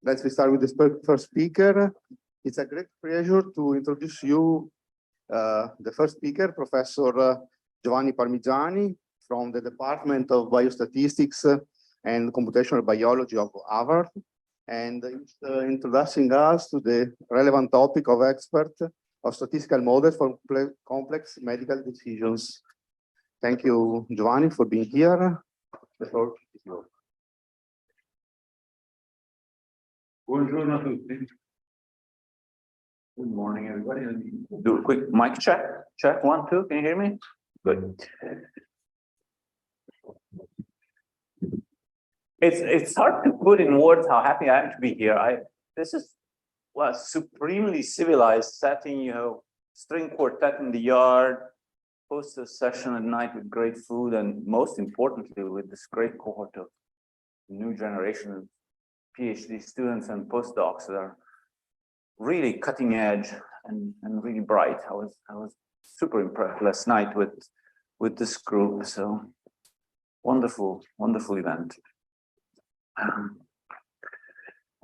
Let's start with the first speaker. It's a great pleasure to introduce you the first speaker, Professor Giovanni Parmigiani from the Department of Biostatistics and Computational Biology of Harvard, and he's introducing us to the relevant topic of expert of statistical models for complex medical decisions. Thank you, Giovanni, for being here. The floor is yours. Buongiorno a tutti. Good morning, everybody. Let me do a quick mic check. Check, 1, 2. Can you hear me? Good. It's hard to put in words how happy I am to be here. This is a supremely civilized setting. You know, string quartet in the yard, host a session at night with great food, and most importantly, with this great cohort of new generation of PhD students and postdocs that are really cutting edge and really bright. I was super impressed last night with this group. So wonderful event.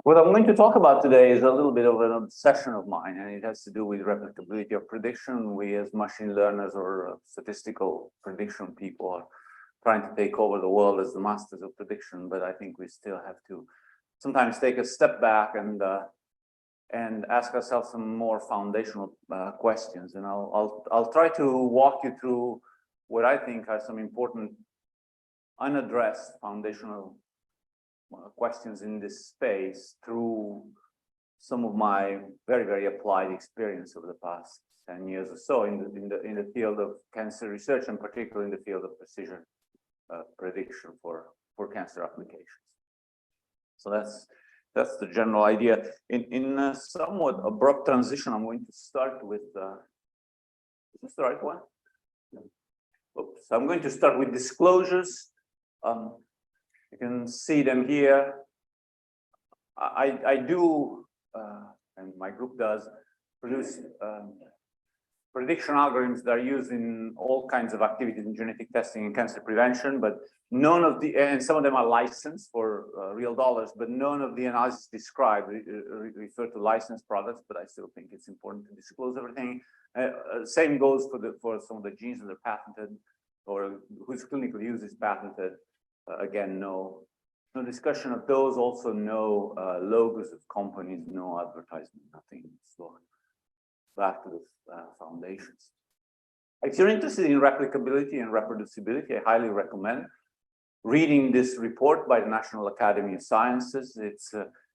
What I'm going to talk about today is a little bit of an obsession of mine, and it has to do with replicability of prediction. We as machine learners or statistical prediction people are trying to take over the world as the masters of prediction, but I think we still have to sometimes take a step back and ask ourselves some more foundational questions. And I'll try to walk you through what I think are some important unaddressed foundational questions in this space through some of my very applied experience over the past 10 years or so in the field of cancer research, and particularly in the field of precision prediction for cancer applications. So that's the general idea. In a somewhat abrupt transition, I'm going to start with is this the right one? Oops. So I'm going to start with disclosures. You can see them here. I do, and my group does, produce prediction algorithms that are used in all kinds of activities in genetic testing and cancer prevention, but none of the, and some of them are licensed for real dollars, but none of the analysis described refer to licensed products, but I still think it's important to disclose everything. Same goes for some of the genes that are patented or whose clinical use is patented. Again, no discussion of those, also no logos of companies, no advertisement, nothing. So back to the foundations. If you're interested in replicability and reproducibility, I highly recommend reading this report by the National Academy of Sciences.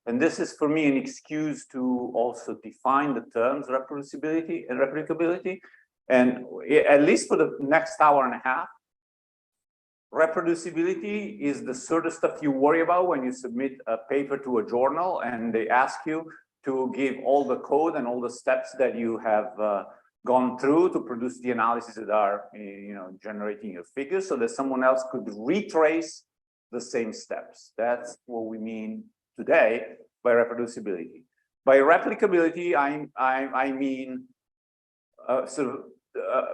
And this is for me an excuse to also define the terms reproducibility and replicability. And at least for the next hour and a half, reproducibility is the sort of stuff you worry about when you submit a paper to a journal and they ask you to give all the code and all the steps that you have gone through to produce the analyses that are, generating your figures, so that someone else could retrace the same steps. That's what we mean today by reproducibility. By replicability, I mean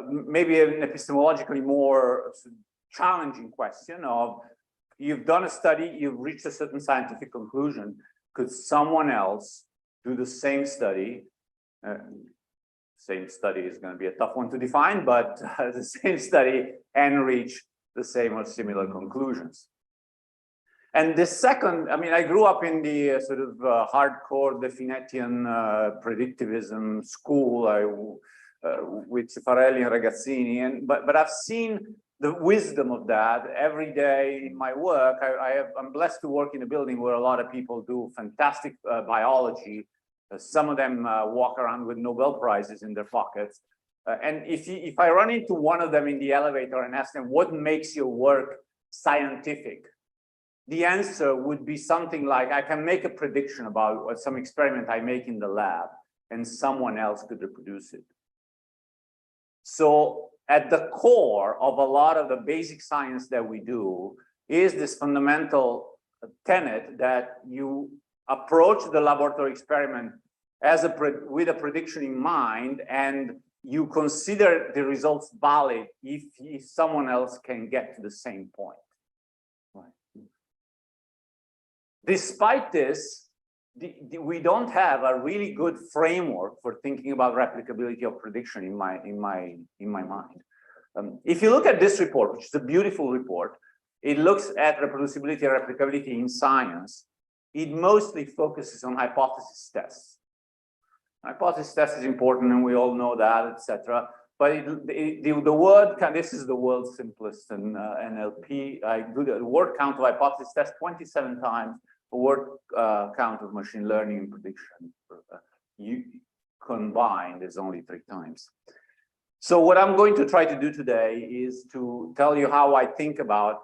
maybe an epistemologically more challenging question of, you've done a study, you've reached a certain scientific conclusion. Could someone else do the same study? Same study is going to be a tough one to define, but the same study and reach the same or similar conclusions. And the second, I grew up in the sort of hardcore Definetian predictivism school with Cifarelli and Ragazzini, but I've seen the wisdom of that every day in my work. I'm blessed to work in a building where a lot of people do fantastic biology. Some of them walk around with Nobel Prizes in their pockets. And if I run into one of them in the elevator and ask them, what makes your work scientific? The answer would be something like, I can make a prediction about some experiment I make in the lab, and someone else could reproduce it. So at the core of a lot of the basic science that we do is this fundamental tenet that you approach the laboratory experiment with a prediction in mind, and you consider the results valid if someone else can get to the same point. Right. Despite this, we don't have a really good framework for thinking about replicability of prediction in my mind. If you look at this report, which is a beautiful report, it looks at reproducibility and replicability in science. It mostly focuses on hypothesis tests. Hypothesis test is important, and we all know that, etc. But the word count, this is the world's simplest NLP. I do the word count of hypothesis test 27 times. The word count of machine learning and prediction combined is only 3 times. So what I'm going to try to do today is to tell you how I think about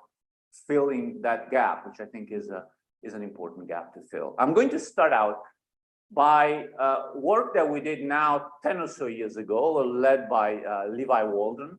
filling that gap, which I think is an important gap to fill. I'm going to start out by work that we did now 10 or so years ago, led by Levi Walden,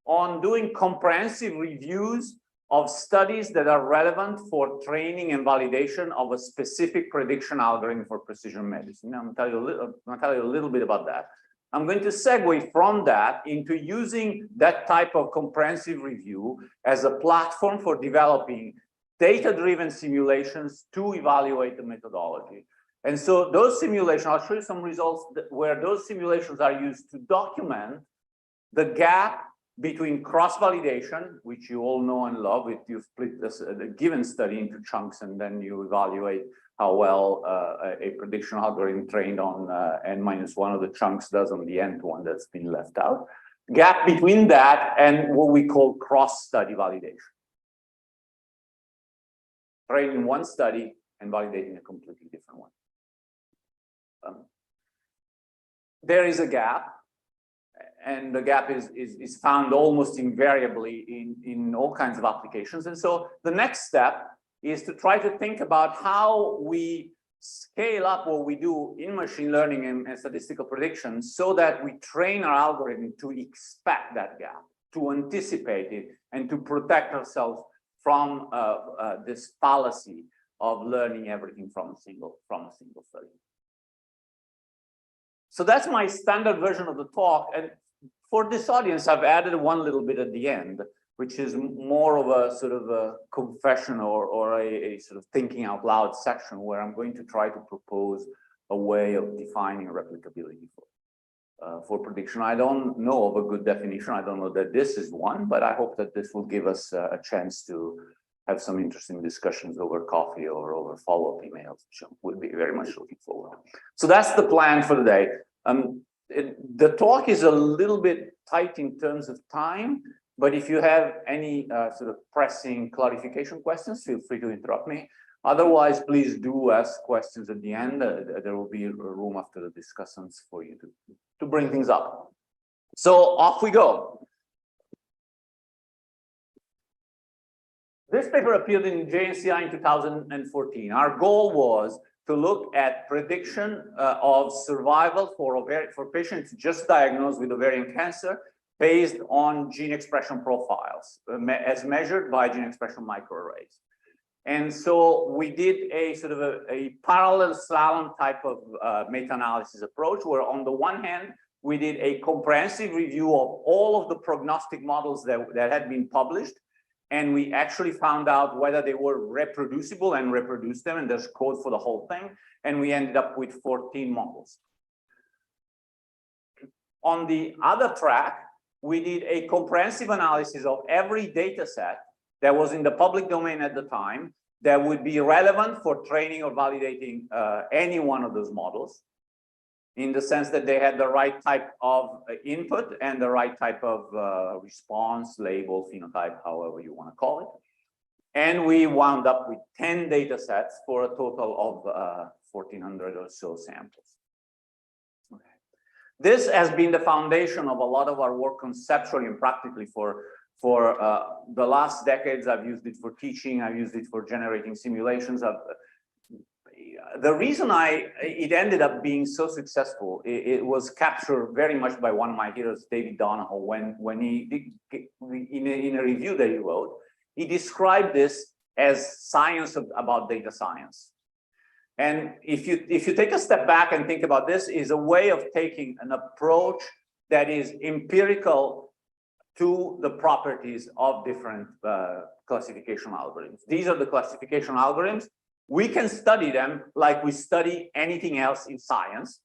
on doing comprehensive reviews of studies that are relevant for training and validation of a specific prediction algorithm for precision medicine. I'm going to tell you a little bit about that. I'm going to segue from that into using that type of comprehensive review as a platform for developing data-driven simulations to evaluate the methodology. And so those simulations, I'll show you some results where those simulations are used to document the gap between cross-validation, which you all know and love. If you split the given study into chunks and then you evaluate how well a prediction algorithm trained on n-1 of the chunks does on the nth one that's been left out. Gap between that and what we call cross-study validation. Training one study and validating a completely different one. There is a gap, and the gap is found almost invariably in all kinds of applications. And so the next step is to try to think about how we scale up what we do in machine learning and statistical prediction so that we train our algorithm to expect that gap, to anticipate it, and to protect ourselves from this fallacy of learning everything from a single study. So that's my standard version of the talk. And for this audience, I've added one little bit at the end, which is more of a sort of a confession or a sort of thinking out loud section where I'm going to try to propose a way of defining replicability for prediction. I don't know of a good definition. I don't know that this is one, but I hope that this will give us a chance to have some interesting discussions over coffee or over follow-up emails, which I would be very much looking forward to. So that's the plan for the day. The talk is a little bit tight in terms of time, but if you have any sort of pressing clarification questions, feel free to interrupt me. Otherwise, please do ask questions at the end. There will be room after the discussions for you to bring things up. So off we go. This paper appeared in JNCI in 2014. Our goal was to look at prediction of survival for patients just diagnosed with ovarian cancer based on gene expression profiles as measured by gene expression microarrays. And so we did a sort of a parallel slalom type of meta-analysis approach, where on the one hand, we did a comprehensive review of all of the prognostic models that had been published. And we actually found out whether they were reproducible and reproduced them, and there's code for the whole thing. And we ended up with 14 models. On the other track, we did a comprehensive analysis of every data set that was in the public domain at the time that would be relevant for training or validating any one of those models, in the sense that they had the right type of input and the right type of response, label, phenotype, however you want to call it. And we wound up with 10 data sets for a total of 1,400 or so samples. Okay. This has been the foundation of a lot of our work conceptually and practically for the last decades. I've used it for teaching. I've used it for generating simulations. The reason it ended up being so successful, it was captured very much by one of my heroes, David Donahoe, when he in a review that he wrote, he described this as science about data science. And if you take a step back and think about this, is a way of taking an approach that is empirical to the properties of different classification algorithms. These are the classification algorithms We can study them like we study anything else in science.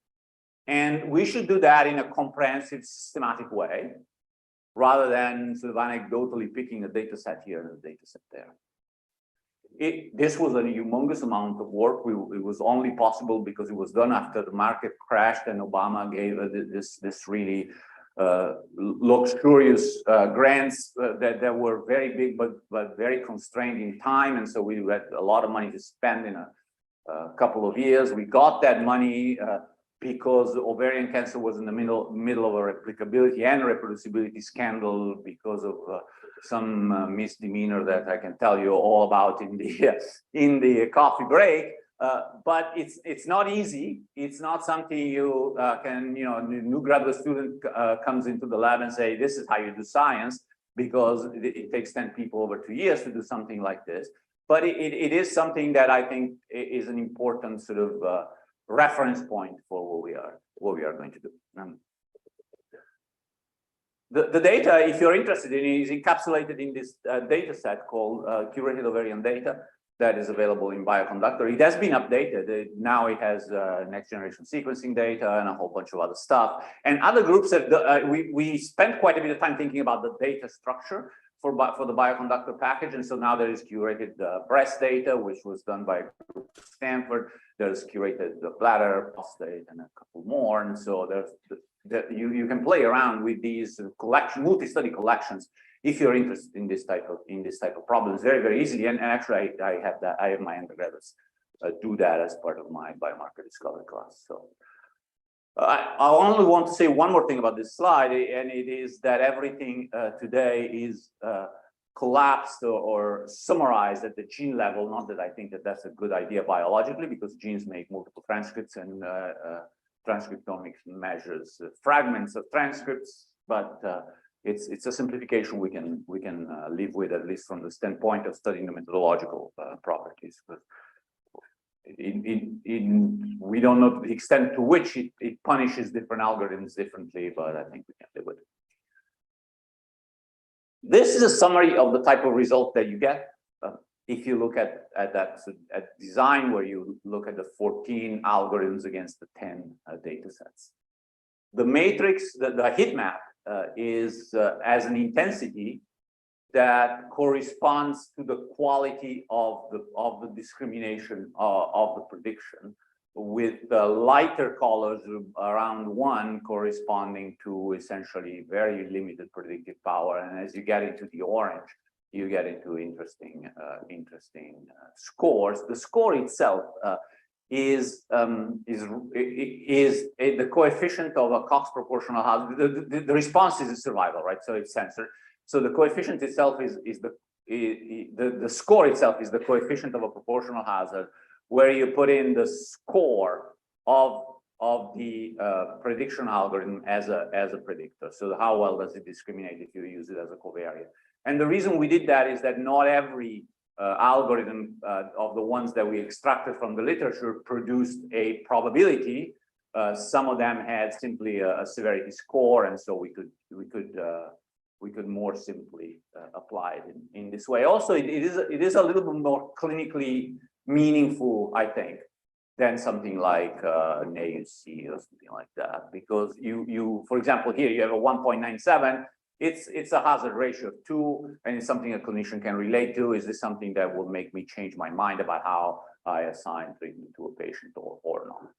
And we should do that in a comprehensive, systematic way, rather than sort of anecdotally picking a data set here and a data set there. This was a humongous amount of work. It was only possible because it was done after the market crashed and Obama gave this really luxurious grants that were very big but very constrained in time, and so we had a lot of money to spend in a couple of years. We got that money because ovarian cancer was in the middle of a replicability and reproducibility scandal because of some misdemeanor that I can tell you all about in the coffee break. But it's not easy. It's not something you can, a new graduate student comes into the lab and say, this is how you do science, because it takes 10 people over 2 years to do something like this. But it is something that I think is an important sort of reference point for what we are going to do. The data, if you're interested in it, is encapsulated in this data set called Curated Ovarian Data that is available in Bioconductor. It has been updated. Now it has next generation sequencing data and a whole bunch of other stuff. And other groups have, we spent quite a bit of time thinking about the data structure for the Bioconductor package. And so now there is curated breast data, which was done by Stanford. There's curated the bladder, prostate, and a couple more. And so you can play around with these multi-study collections if you're interested in this type of problems very, very easily. And actually, I have my undergraduates do that as part of my biomarker discovery class. So I only want to say one more thing about this slide, and it is that everything today is collapsed or summarized at the gene level. Not that I think that that's a good idea biologically, because genes make multiple transcripts, and transcriptomics measures fragments of transcripts, but it's a simplification we can live with, at least from the standpoint of studying the methodological properties. But we don't know the extent to which it punishes different algorithms differently, but I think we can live with it. This is a summary of the type of result that you get if you look at design, where you look at the 14 algorithms against the 10 data sets. The matrix, the heat map, is as an intensity that corresponds to the quality of the discrimination of the prediction, with the lighter colors around 1 corresponding to essentially very limited predictive power. And as you get into the orange, you get into interesting scores. The score itself is the coefficient of a Cox proportional hazard. The response is a survival, right? So it's censored. So the coefficient itself the score itself is the coefficient of a proportional hazard, where you put in the score of the prediction algorithm as a predictor. So how well does it discriminate if you use it as a covariate? And the reason we did that is that not every algorithm of the ones that we extracted from the literature produced a probability. Some of them had simply a severity score, and so we could more simply apply it in this way. Also, it is a little bit more clinically meaningful, I think, than something like an AUC or something like that, because you for example, here you have a 1.97. It's a hazard ratio of 2, and it's something a clinician can relate to. Is this something that will make me change my mind about how I assign treatment to a patient or not?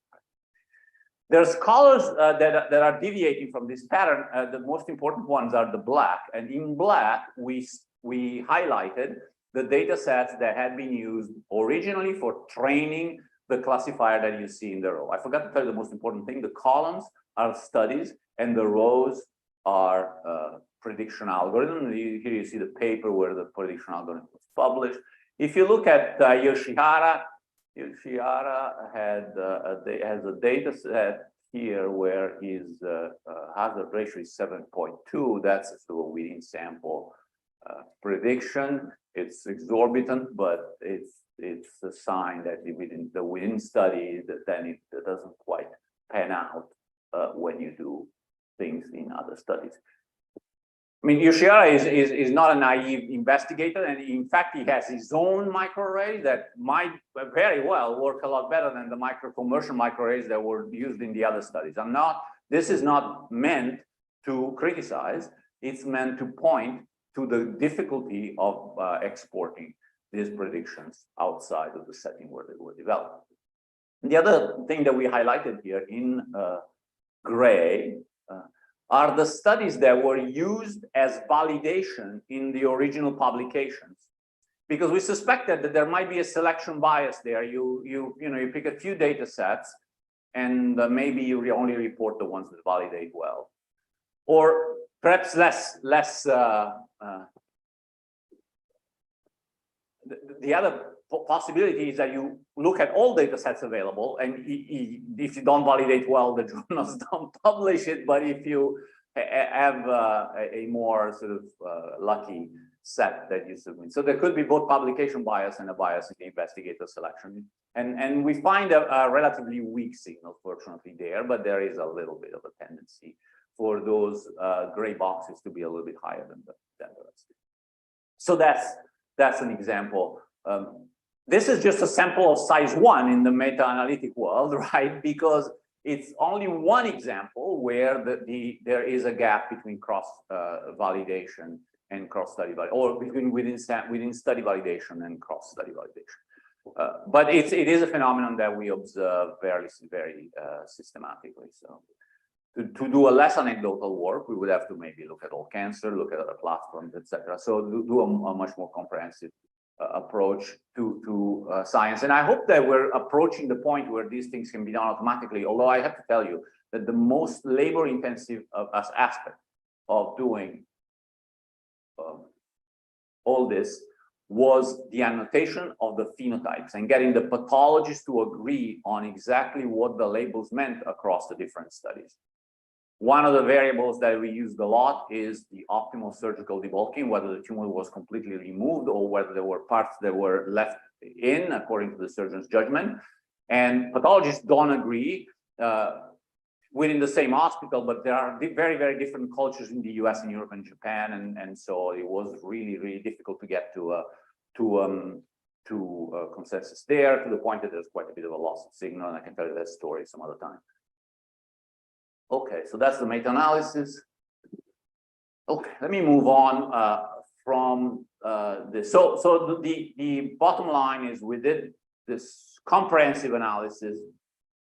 There's colors that are deviating from this pattern. The most important ones are the black, and in black we highlighted the data sets that had been used originally for training the classifier that you see in the row. I forgot to tell you the most important thing. The columns are studies, and the rows are prediction algorithm. Here you see the paper where the prediction algorithm was published. If you look at Yoshihara has a data set here where his hazard ratio is 7.2. That's a within sample prediction. It's exorbitant, but it's a sign that the within study then it doesn't quite pan out when you do things in other studies. I mean, Yoshiara is not a naive investigator, and in fact, he has his own microarrays that might very well work a lot better than the commercial microarrays that were used in the other studies. This is not meant to criticize, it's meant to point to the difficulty of exporting these predictions outside of the setting where they were developed. And the other thing that we highlighted here in gray are the studies that were used as validation in the original publications, because we suspected that there might be a selection bias there. You pick a few data sets, and maybe you only report the ones that validate well, or perhaps less. The other possibility is that you look at all data sets available, and if you don't validate well, the journals don't publish it. But if you have a more sort of lucky set that you submit, so there could be both publication bias and a bias in the investigator selection. And we find a relatively weak signal, fortunately, there, but there is a little bit of a tendency for those gray boxes to be a little bit higher than the rest. So that's an example. This is just a sample of size 1 in the meta-analytic world, right? Because it's only one example where there is a gap between cross validation and cross-study validation, or within study validation and cross-study validation. But it is a phenomenon that we observe very systematically. So to do a less anecdotal work, we would have to maybe look at all cancer, look at other platforms, etc. So do a much more comprehensive approach to science. And I hope that we're approaching the point where these things can be done automatically, although I have to tell you that the most labor-intensive aspect of doing all this was the annotation of the phenotypes and getting the pathologists to agree on exactly what the labels meant across the different studies. One of the variables that we used a lot is the optimal surgical debulking, whether the tumor was completely removed or whether there were parts that were left in according to the surgeon's judgment. And pathologists don't agree within the same hospital, but there are very different cultures in the US and Europe and Japan. And so it was really difficult to get to consensus there, to the point that there's quite a bit of a loss of signal. And I can tell you that story some other time. Okay, so that's the meta-analysis. Okay, let me move on from this. So the bottom line is we did this comprehensive analysis,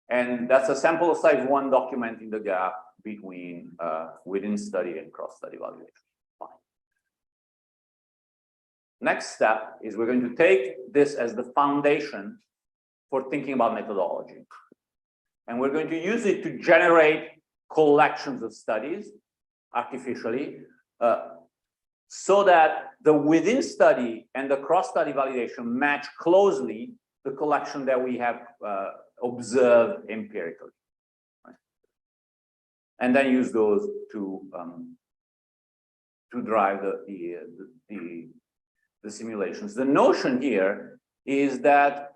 and that's a sample of size 1 documenting the gap between within study and cross-study validation. Fine. Next step is we're going to take this as the foundation for thinking about methodology. And we're going to use it to generate collections of studies artificially, so that the within study and the cross-study validation match closely the collection that we have observed empirically. Right? And then use those to drive the simulations. The notion here is that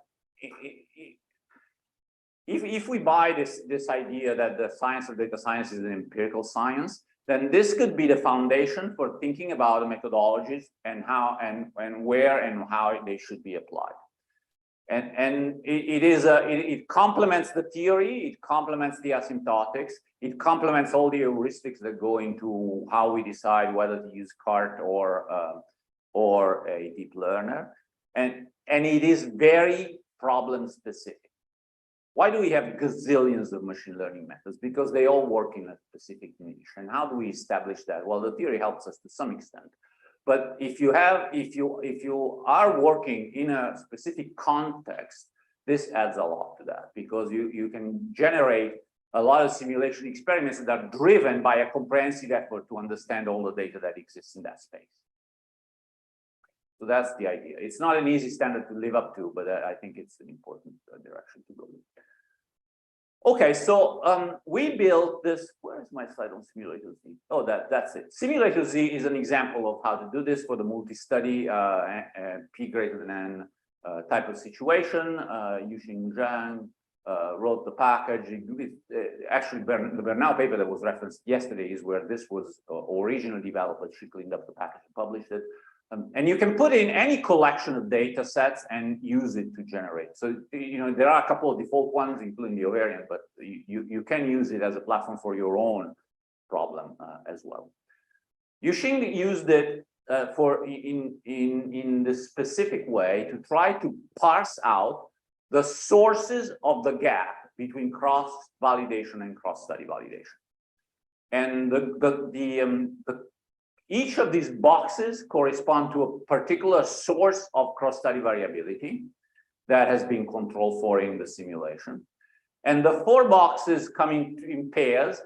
if we buy this idea that the science of data science is an empirical science, then this could be the foundation for thinking about the methodologies and how and where and how they should be applied. And it complements the theory, it complements the asymptotics, it complements all the heuristics that go into how we decide whether to use CART or a deep learner, and it is very problem specific. Why do we have gazillions of machine learning methods? Because they all work in a specific niche. And how do we establish that? Well, the theory helps us to some extent. But if you are working in a specific context, this adds a lot to that, because you can generate a lot of simulation experiments that are driven by a comprehensive effort to understand all the data that exists in that space. So that's the idea. It's not an easy standard to live up to, but I think it's an important direction to go in. Okay, so we built this. Where is my slide on Simulator Z? Oh, that's it. Simulator Z is an example of how to do this for the multi-study P greater than N type of situation, using Zhang wrote the package. Actually, the Bernal paper that was referenced yesterday is where this was originally developed, but she cleaned up the package and published it. And you can put in any collection of data sets and use it to generate. So, there are a couple of default ones, including the Ovarian, but you can use it as a platform for your own problem as well. Yuxing used it in the specific way to try to parse out the sources of the gap between cross-validation and cross-study validation. And each of these boxes correspond to a particular source of cross-study variability that has been controlled for in the simulation. And the 4 boxes coming in pairs,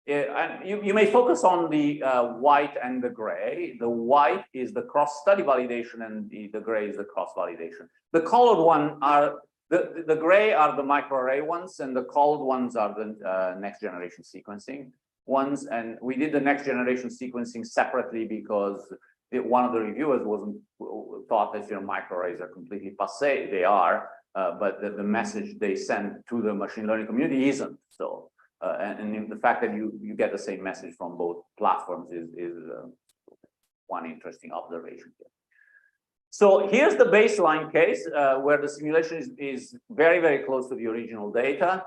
and you may focus on the white and the gray. The white is the cross-study validation and the gray is the cross-validation. The colored one are, the gray are the microarray ones and the colored ones are the next generation sequencing ones. And we did the next generation sequencing separately because one of the reviewers thought that microarrays are completely passé. They are, but the message they send to the machine learning community isn't. So, and the fact that you get the same message from both platforms is one interesting observation here. So here's the baseline case where the simulation is very, very close to the original data.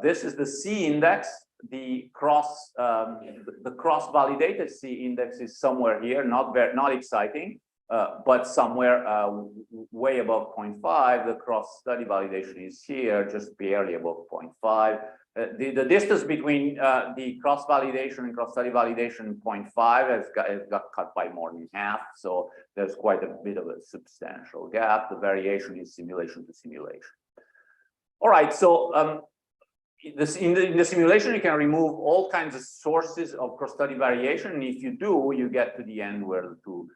This is the C index. The cross-validated C index is somewhere here, not exciting, but somewhere way above 0.5. The cross-study validation is here, just barely above 0.5. The distance between the cross-validation and cross-study validation 0.5 has got cut by more than half. So there's quite a bit of a substantial gap. The variation is simulation to simulation. All right, so in the simulation, you can remove all kinds of sources of cross-study variation. And if you do, you get to the end where the 2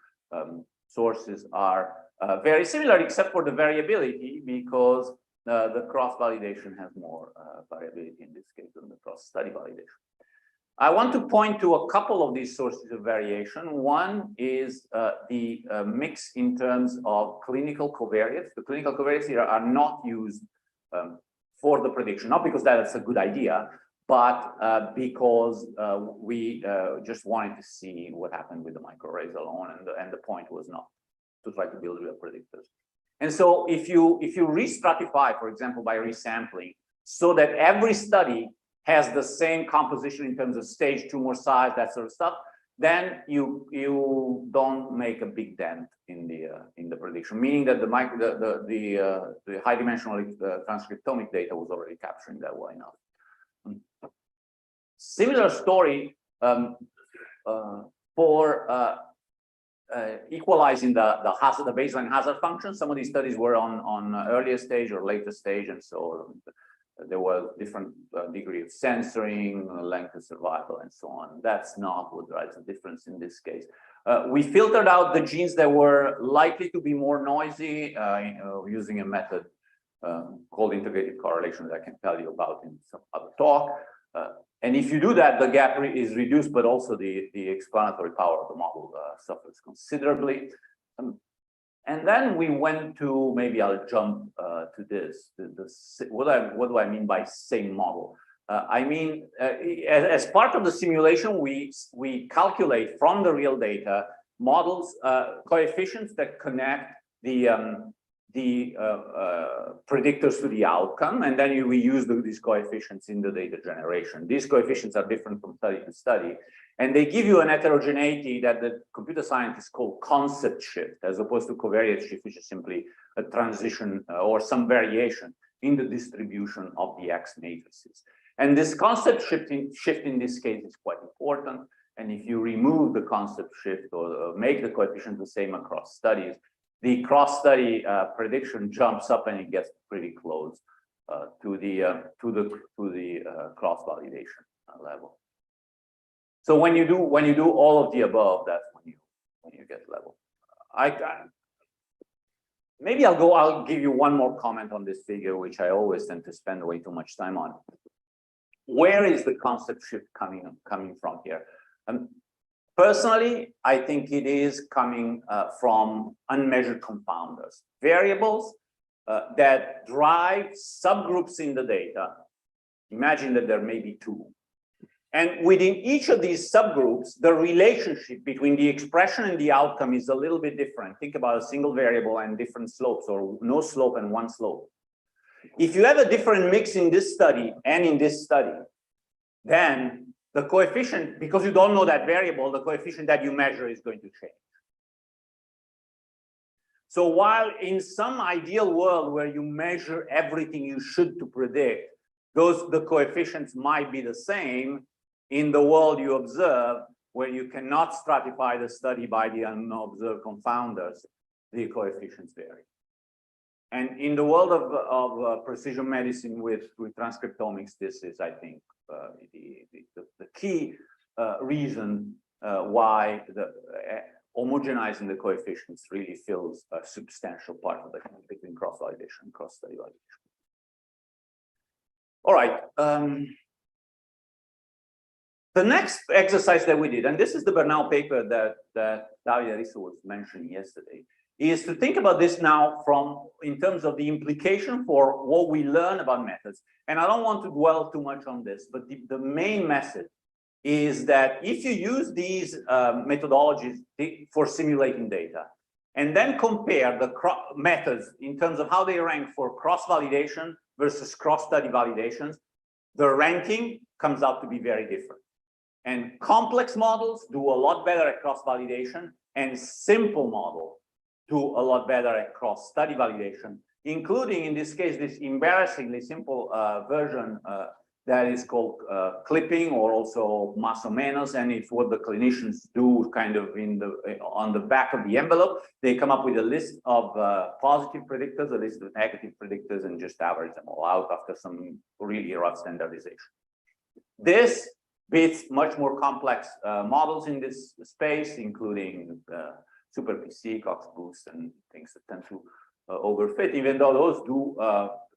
sources are very similar, except for the variability, because the cross-validation has more variability in this case than the cross-study validation. I want to point to a couple of these sources of variation. One is the mix in terms of clinical covariates. The clinical covariates here are not used for the prediction, not because that's a good idea, but because we just wanted to see what happened with the microarrays alone, and the point was not to try to build real predictors. And so if you re-stratify, for example, by resampling, so that every study has the same composition in terms of stage, tumor size, that sort of stuff, then you don't make a big dent in the prediction, meaning that the high dimensional transcriptomic data was already capturing that well enough. Similar story for equalizing the baseline hazard function. Some of these studies were on earlier stage or later stage, and so there was different degree of censoring, length of survival, and so on. That's not what drives the difference in this case. We filtered out the genes that were likely to be more noisy using a method called integrated correlation that I can tell you about in some other talk. And if you do that, the gap is reduced, but also the explanatory power of the model suffers considerably. And then we went to, maybe I'll jump to this. What do I mean by same model? I mean, as part of the simulation, we calculate from the real data models, coefficients that connect the predictors to the outcome, and then we use these coefficients in the data generation. These coefficients are different from study to study, and they give you an heterogeneity that the computer scientists call concept shift, as opposed to covariate shift, which is simply a transition or some variation in the distribution of the X matrices. And this concept shift in this case is quite important. And if you remove the concept shift or make the coefficient the same across studies, the cross-study prediction jumps up and it gets pretty close to the cross-validation level. So when you do all of the above, that's when you get level. Maybe I'll give you one more comment on this figure, which I always tend to spend way too much time on. Where is the concept shift coming from here? Personally, I think it is coming from unmeasured confounders, variables that drive subgroups in the data. Imagine that there may be two. And within each of these subgroups, the relationship between the expression and the outcome is a little bit different. Think about a single variable and different slopes, or no slope and one slope. If you have a different mix in this study and in this study, then the coefficient, because you don't know that variable, the coefficient that you measure is going to change. So while in some ideal world where you measure everything you should to predict, the coefficients might be the same, in the world you observe, where you cannot stratify the study by the unobserved confounders, the coefficients vary. And in the world of precision medicine with transcriptomics, this is, I think, the key reason why homogenizing the coefficients really fills a substantial part of the between cross-validation and cross-study validation. All right. The next exercise that we did, and this is the Bernal paper that Davide Risso was mentioning yesterday, is to think about this now in terms of the implication for what we learn about methods. And I don't want to dwell too much on this, but the main message is that if you use these methodologies for simulating data, and then compare the methods in terms of how they rank for cross-validation versus cross-study validations, the ranking comes out to be very different. And complex models do a lot better at cross-validation, and simple models do a lot better at cross-study validation, including, in this case, this embarrassingly simple version that is called clipping, or also más o menos, and it's what the clinicians do kind of on the back of the envelope. They come up with a list of positive predictors, a list of negative predictors, and just average them all out after some really rough standardization. This beats much more complex models in this space, including Super PC, CoxBoost, and things that tend to overfit, even though those do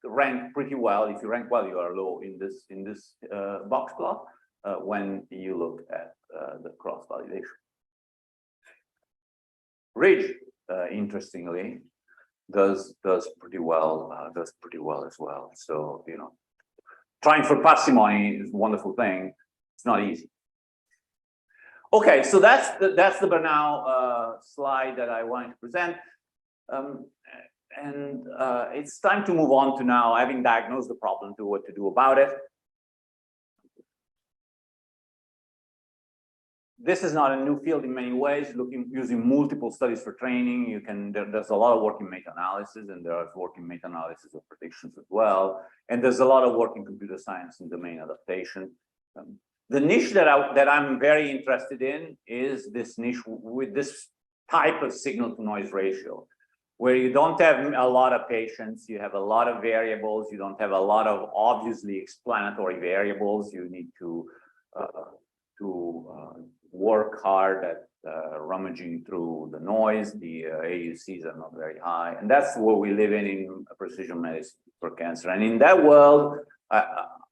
rank pretty well. If you rank well, you are low in this box plot when you look at the cross-validation. Ridge, interestingly, does pretty well as well. So, you know, trying for parsimony is a wonderful thing. It's not easy. Okay, so that's the Bernal slide that I wanted to present. It's time to move on to now, having diagnosed the problem, to what to do about it. This is not a new field in many ways, using multiple studies for training. There's a lot of work in meta-analysis, and there's work in meta-analysis of predictions as well. And there's a lot of work in computer science and domain adaptation. The niche that I'm very interested in is this niche with this type of signal-to-noise ratio, where you don't have a lot of patients, you have a lot of variables, you don't have a lot of obviously explanatory variables. You need to work hard at rummaging through the noise. The AUCs are not very high, and that's what we live in precision medicine for cancer. And in that world,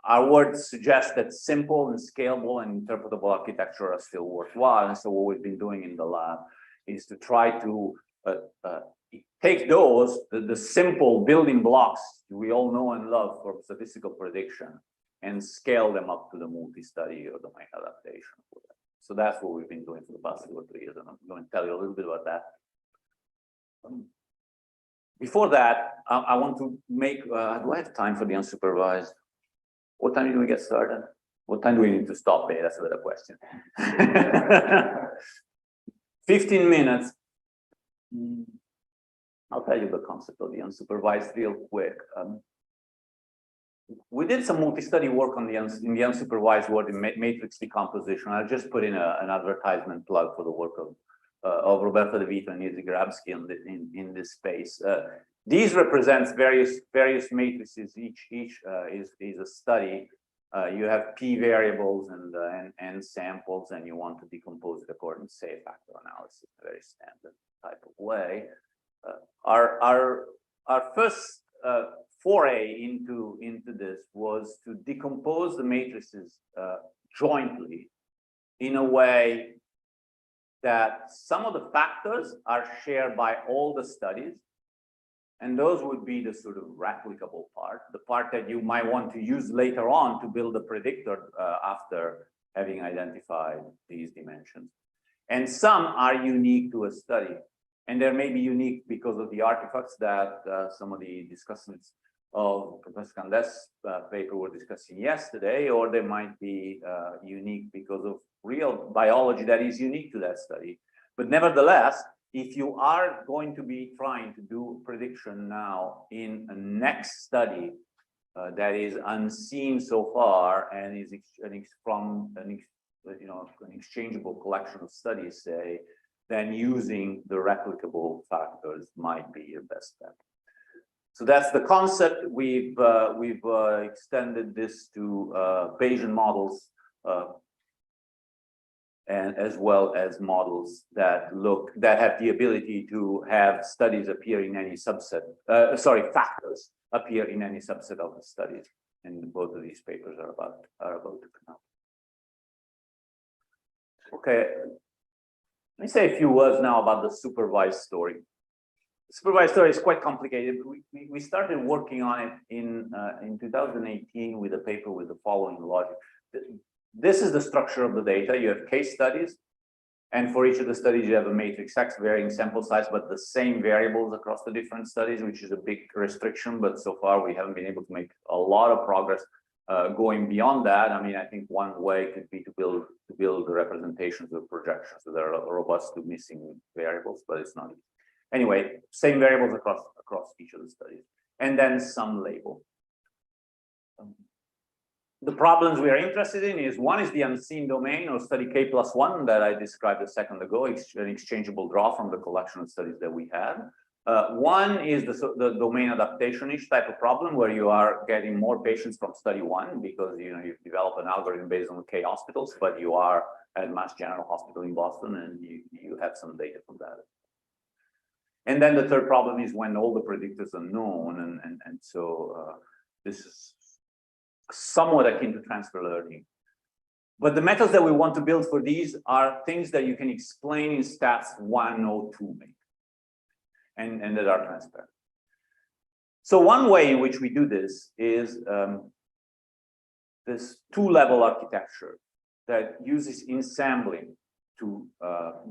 our words suggest that simple and scalable and interpretable architecture are still worthwhile. And so what we've been doing in the lab is to try to take those, the simple building blocks we all know and love for statistical prediction, and scale them up to the multi-study or domain adaptation. So that's what we've been doing for the past 2 or 3 years, and I'm going to tell you a little bit about that. Before that, I want to make, do I have time for the unsupervised? What time do we get started? What time do we need to stop? Hey, that's a better question. 15 minutes. I'll tell you the concept of the unsupervised real quick. We did some multi-study work on in the unsupervised world in matrix decomposition. I'll just put in an advertisement plug for the work of Roberto De Vito and Izzy Grabsky in this space. These represents various matrices. Each is a study. You have p variables and n samples, and you want to decompose it according to, say, factor analysis, a very standard type of way. Our first foray into this was to decompose the matrices jointly in a way that some of the factors are shared by all the studies, And those would be the sort of replicable part, the part that you might want to use later on to build a predictor after having identified these dimensions. And some are unique to a study. And they may be unique because of the artifacts that some of the discussants of Professor Candes' paper were discussing yesterday, or they might be unique because of real biology that is unique to that study. But nevertheless, if you are going to be trying to do prediction now in a next study that is unseen so far and is from an exchangeable collection of studies, say, then using the replicable factors might be your best bet. So that's the concept. We've extended this to Bayesian models and as well as models that have the ability to have studies appear in any subset. Factors appear in any subset of the studies. And both of these papers are about to come out. Okay. Let me say a few words now about the supervised story. The supervised story is quite complicated. We started working on it in 2018 with a paper with the following logic. This is the structure of the data. You have case studies, and for each of the studies, you have a matrix X varying sample size, but the same variables across the different studies, which is a big restriction. But so far, we haven't been able to make a lot of progress going beyond that. I mean, I think one way could be to build the representations of projections that are robust to missing variables, but it's not easy. Anyway, same variables across each of the studies, and then some label. The problems we are interested in is one is the unseen domain or study K+1 that I described a second ago, an exchangeable draw from the collection of studies that we had. One is the domain adaptation-ish type of problem where you are getting more patients from study one because you develop an algorithm based on K hospitals, but you are at Mass General Hospital in Boston and you have some data from that. And then the third problem is when all the predictors are known, and so this is somewhat akin to transfer learning. But the methods that we want to build for these are things that you can explain in stats 102 maybe, and that are transparent. So one way in which we do this is this two-level architecture that uses ensembling to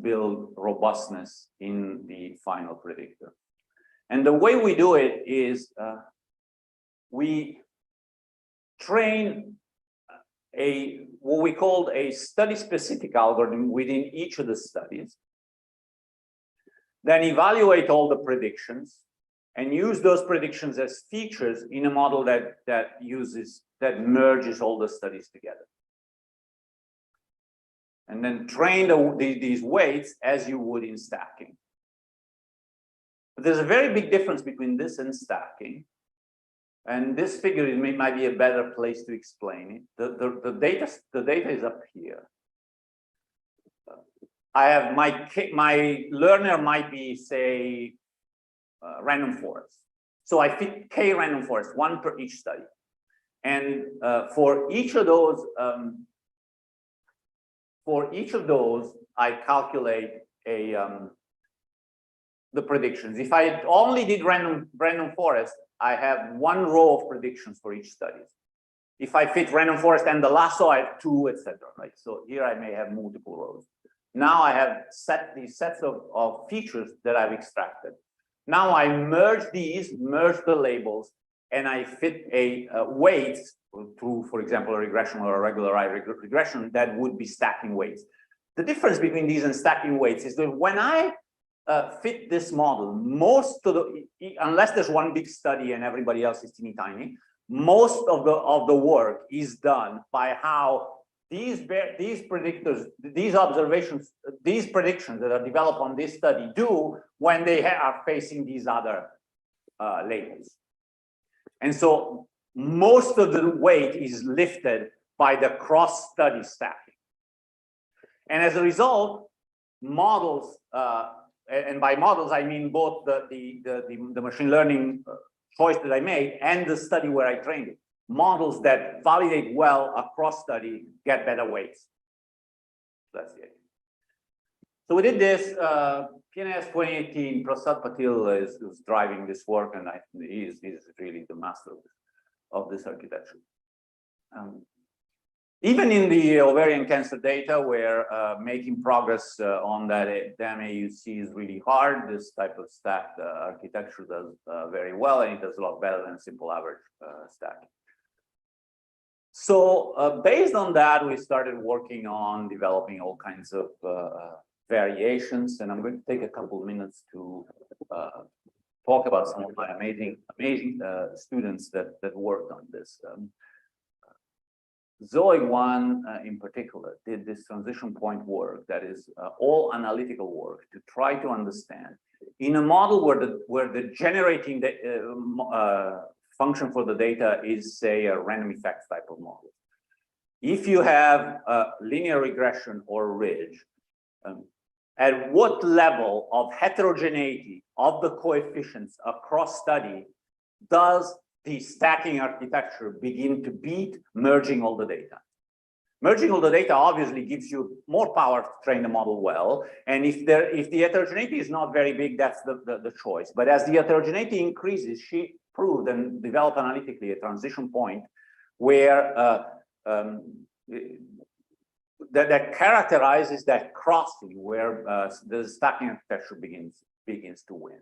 build robustness in the final predictor. And the way we do it is we train what we call a study-specific algorithm within each of the studies, then evaluate all the predictions and use those predictions as features in a model that merges all the studies together. And then train these weights as you would in stacking. But there's a very big difference between this and stacking. And this figure might be a better place to explain it. The data is up here. I have my learner might be, say, random forest. So I fit K random forest, one per each study. And for each of those, I calculate the predictions. If I only did random forest, I have one row of predictions for each study. If I fit random forest and the lasso, I have two, etc. Right? So here I may have multiple rows. Now I have these sets of features that I've extracted. Now I merge the labels, and I fit a weights through, for example, a regression or a regularized regression that would be stacking weights. The difference between these and stacking weights is that when I fit this model, unless there's one big study and everybody else is teeny tiny, most of the work is done by how these predictors, these observations, these predictions that are developed on this study do when they are facing these other labels. And so most of the weight is lifted by the cross-study stacking. And as a result, models, and by models, I mean both the machine learning choice that I made and the study where I trained it. Models that validate well across study get better weights. That's the idea. So we did this, PNAS 2018, Prasad Patil is driving this work, and he's really the master of this architecture. Even in the ovarian cancer data, where making progress on that AUC is really hard, this type of stacked architecture does very well, and it does a lot better than simple average stacking. So based on that, we started working on developing all kinds of variations, and I'm going to take a couple of minutes to talk about some of my amazing students that worked on this. Zoe One, in particular, did this transition point work that is all analytical work to try to understand in a model where the generating the function for the data is, say, a random effects type of model. If you have a linear regression or ridge, at what level of heterogeneity of the coefficients across study does the stacking architecture begin to beat merging all the data? Merging all the data obviously gives you more power to train the model well. And if the heterogeneity is not very big, that's the choice. But as the heterogeneity increases, she proved and developed analytically a transition point where that characterizes that crossing where the stacking architecture begins to win.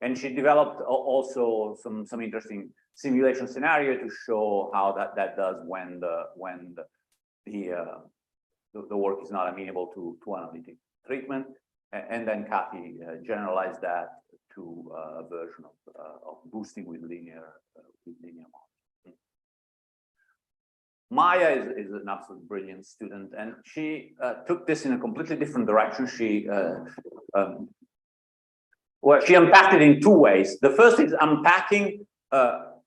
And she developed also some interesting simulation scenario to show how that does when the work is not amenable to analytic treatment. And then Kathy generalized that to a version of boosting with linear models. Maya is an absolute brilliant student, and she took this in a completely different direction. She unpacked it in two ways. The first is unpacking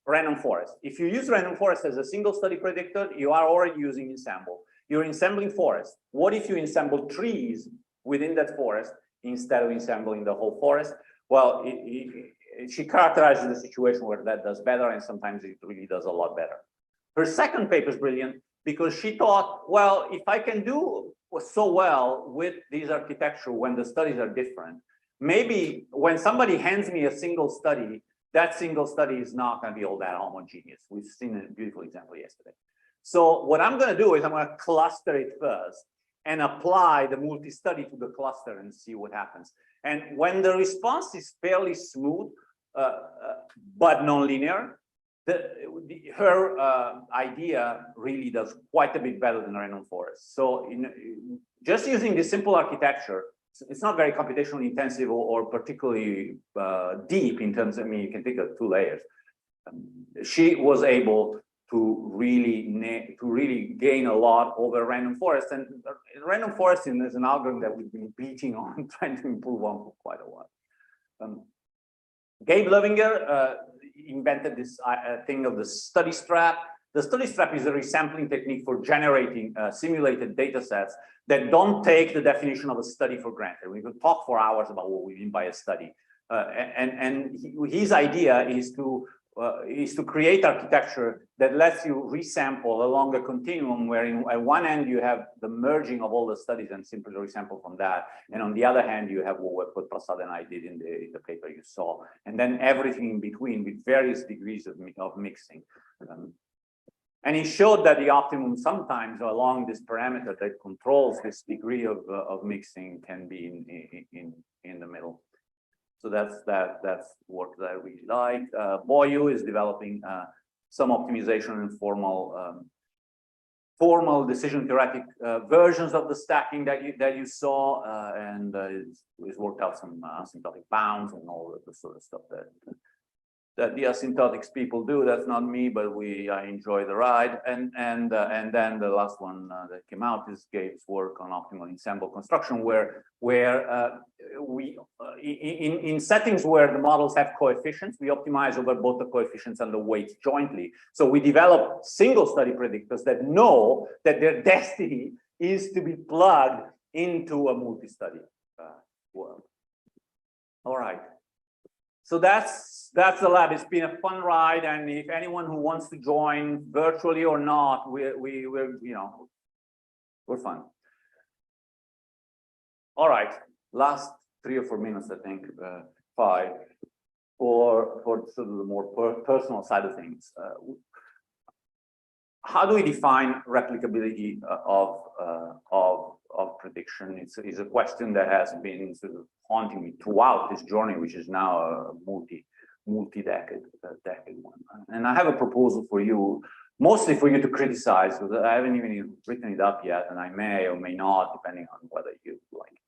random forest. If you use random forest as a single study predictor, you are already using ensemble. You're ensembling forest. What if you ensemble trees within that forest instead of ensembling the whole forest? Well, she characterizes the situation where that does better, and sometimes it really does a lot better. Her second paper is brilliant because she thought, well, if I can do so well with these architecture when the studies are different, maybe when somebody hands me a single study, that single study is not going to be all that homogeneous. We've seen a beautiful example yesterday. So what I'm going to do is I'm going to cluster it first and apply the multi-study to the cluster and see what happens. And when the response is fairly smooth, but nonlinear, her idea really does quite a bit better than random forest. So just using this simple architecture, it's not very computationally intensive or particularly deep in terms of, I mean, you can take two layers. She was able to really gain a lot over random forest, and random forest is an algorithm that we've been beating on, trying to improve on for quite a while. Gabe Lovinger invented this thing of the study strap. The study strap is a resampling technique for generating simulated data sets that don't take the definition of a study for granted. We could talk for hours about what we mean by a study. His idea is to create architecture that lets you resample along a continuum where at one end you have the merging of all the studies and simply resample from that. And on the other hand, you have what Prasad and I did in the paper you saw. And then everything in between with various degrees of mixing. And he showed that the optimum sometimes along this parameter that controls this degree of mixing can be in the middle. So that's work that I really like. Boyu is developing some optimization and formal decision theoretic versions of the stacking that you saw, and he's worked out some asymptotic bounds and all the sort of stuff that the asymptotics people do. That's not me, but I enjoy the ride. And then the last one that came out is Gabe's work on optimal ensemble construction, where we in settings where the models have coefficients, we optimize over both the coefficients and the weights jointly. So we develop single study predictors that know that their destiny is to be plugged into a multi-study world. All right. So that's the lab. It's been a fun ride, and if anyone who wants to join virtually or not, we're fun. All right. last 3 or 4 minutes, I think, 5, for sort of the more personal side of things. How do we define replicability of prediction? It's a question that has been sort of haunting me throughout this journey, which is now a multi-decade one. And I have a proposal for you, mostly for you to criticize, because I haven't even written it up yet, and I may or may not, depending on whether you like it.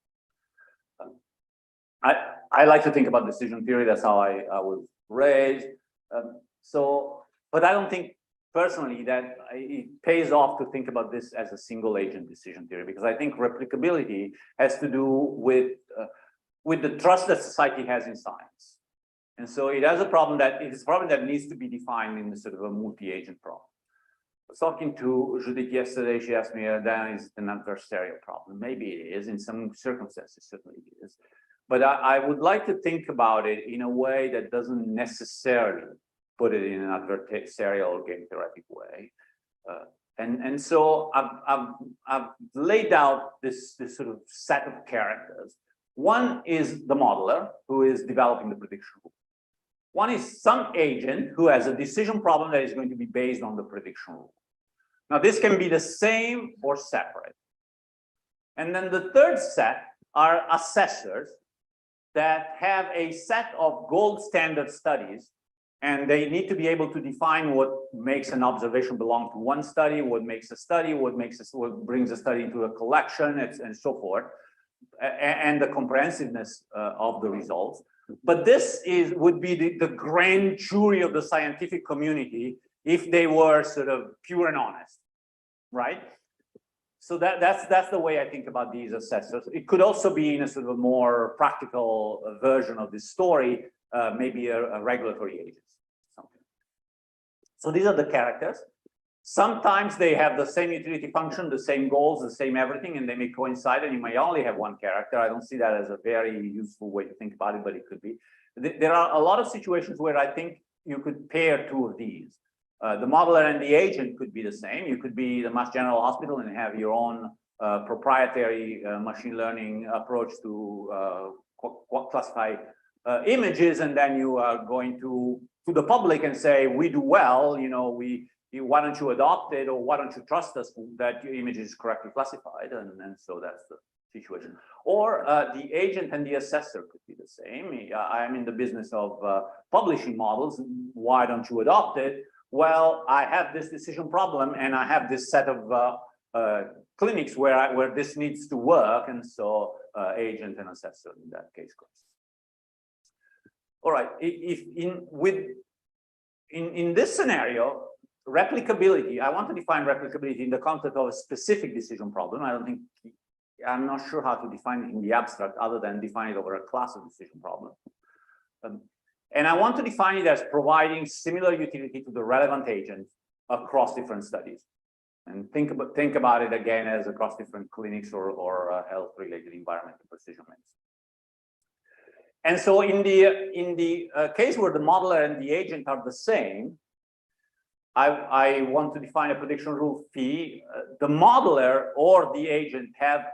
I like to think about decision theory. That's how I was raised. But I don't think personally that it pays off to think about this as a single agent decision theory, because I think replicability has to do with the trust that society has in science. And so it has a problem that needs to be defined in sort of a multi-agent problem. I was talking to Judith yesterday. She asked me, then is it an adversarial problem? Maybe it is. In some circumstances, certainly it is. But I would like to think about it in a way that doesn't necessarily put it in an adversarial or game theoretic way. And so I've laid out this sort of set of characters. One is the modeler, who is developing the prediction rule. One is some agent who has a decision problem that is going to be based on the prediction rule. Now, this can be the same or separate. And then the third set are assessors that have a set of gold standard studies, and they need to be able to define what makes an observation belong to one study, what makes a study, what brings a study into a collection, and so forth, and the comprehensiveness of the results. But this would be the grand jury of the scientific community if they were sort of pure and honest, right? So that's the way I think about these assessors. It could also be in a sort of a more practical version of this story, maybe a regulatory agent. Something. So these are the characters. Sometimes they have the same utility function, the same goals, the same everything, and they may coincide, and you may only have one character. I don't see that as a very useful way to think about it, but it could be. There are a lot of situations where I think you could pair two of these. The modeler and the agent could be the same. You could be the Mass General Hospital and have your own proprietary machine learning approach to classify images, and then you are going to the public and say, we do well, why don't you adopt it, or why don't you trust us that your image is correctly classified? And so that's the situation. Or the agent and the assessor could be the same. I'm in the business of publishing models. Why don't you adopt it? Well, I have this decision problem, and I have this set of clinics where this needs to work, and so agent and assessor in that case goes. All right. In this scenario, replicability, I want to define replicability in the context of a specific decision problem. I'm not sure how to define it in the abstract other than define it over a class of decision problem. And I want to define it as providing similar utility to the relevant agent across different studies. And think about it again as across different clinics or health-related environmental precision medicine. And so in the case where the modeler and the agent are the same, I want to define a prediction rule phi. The modeler or the agent have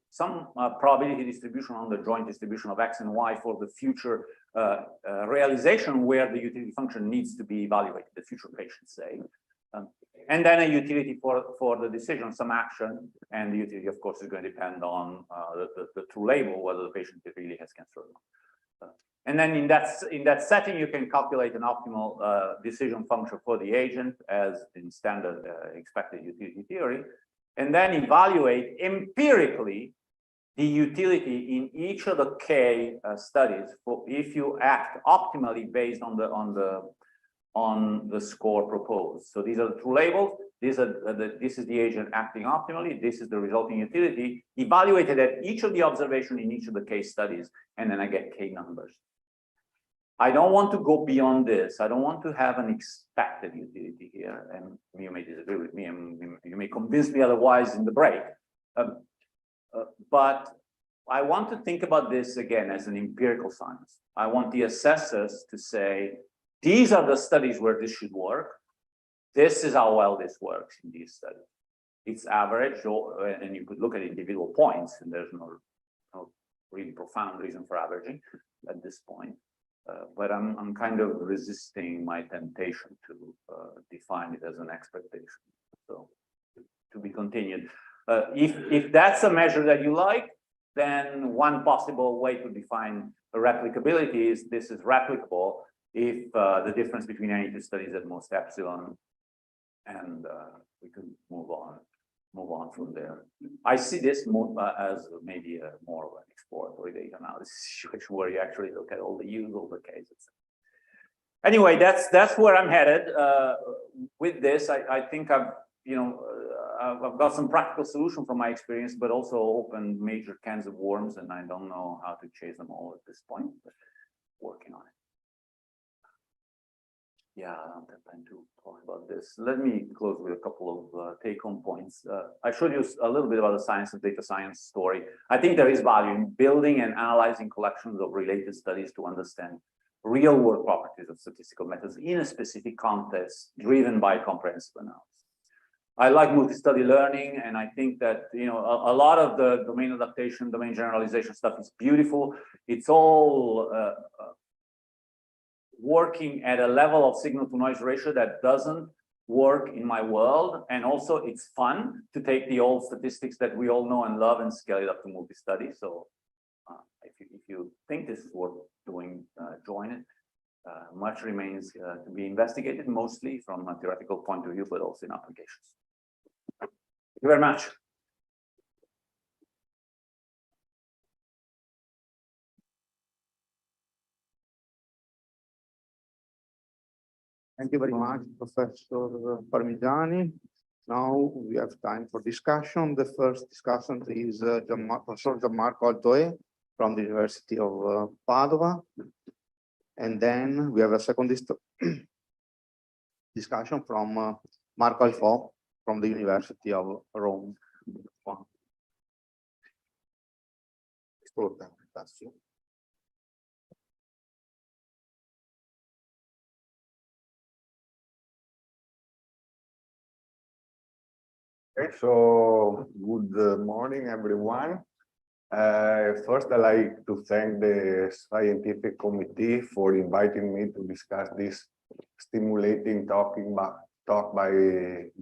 some probability distribution on the joint distribution of x and y for the future realization where the utility function needs to be evaluated, the future patient, say. And then a utility for the decision, some action, and the utility, of course, is going to depend on the true label, whether the patient really has cancer or not. And then in that setting, you can calculate an optimal decision function for the agent as in standard expected utility theory, and then evaluate empirically the utility in each of the K studies for if you act optimally based on the score proposed. So these are the true labels. This is the agent acting optimally. This is the resulting utility evaluated at each of the observation in each of the case studies, and then I get K numbers. I don't want to go beyond this. I don't want to have an expected utility here, and you may disagree with me, and you may convince me otherwise in the break. But I want to think about this again as an empirical science. I want the assessors to say, these are the studies where this should work. This is how well this works in these studies. It's average, and you could look at individual points, and there's no really profound reason for averaging at this point. But I'm kind of resisting my temptation to define it as an expectation. So to be continued. If that's a measure that you like, then one possible way to define a replicability is this is replicable if the difference between any two studies at most epsilon, and we can move on from there. I see this more as maybe more of an exploratory data analysis situation where you actually look at all the usable cases. Anyway, that's where I'm headed with this. I think I've got some practical solution from my experience, but also opened major cans of worms, and I don't know how to chase them all at this point, but working on it. Yeah, I don't have time to talk about this. Let me close with a couple of take-home points. I showed you a little bit about the science and data science story. I think there is value in building and analyzing collections of related studies to understand real-world properties of statistical methods in a specific context driven by comprehensive analysis. I like multi-study learning, and I think that a lot of the domain adaptation, domain generalization stuff is beautiful. It's all working at a level of signal-to-noise ratio that doesn't work in my world, and also it's fun to take the old statistics that we all know and love and scale it up to multi-study. So if you think this is worth doing, join it. Much remains to be investigated, mostly from a theoretical point of view, but also in applications. Thank you very much. Thank you very much, Professor Parmigiani. Now we have time for discussion. The first discussant is Professor Gianmarco Altoe from the University of Padua. And then we have a second discussion from Marco Alfò from the University of Rome. Okay, so good morning, everyone. First, I'd like to thank the scientific committee for inviting me to discuss this stimulating talk by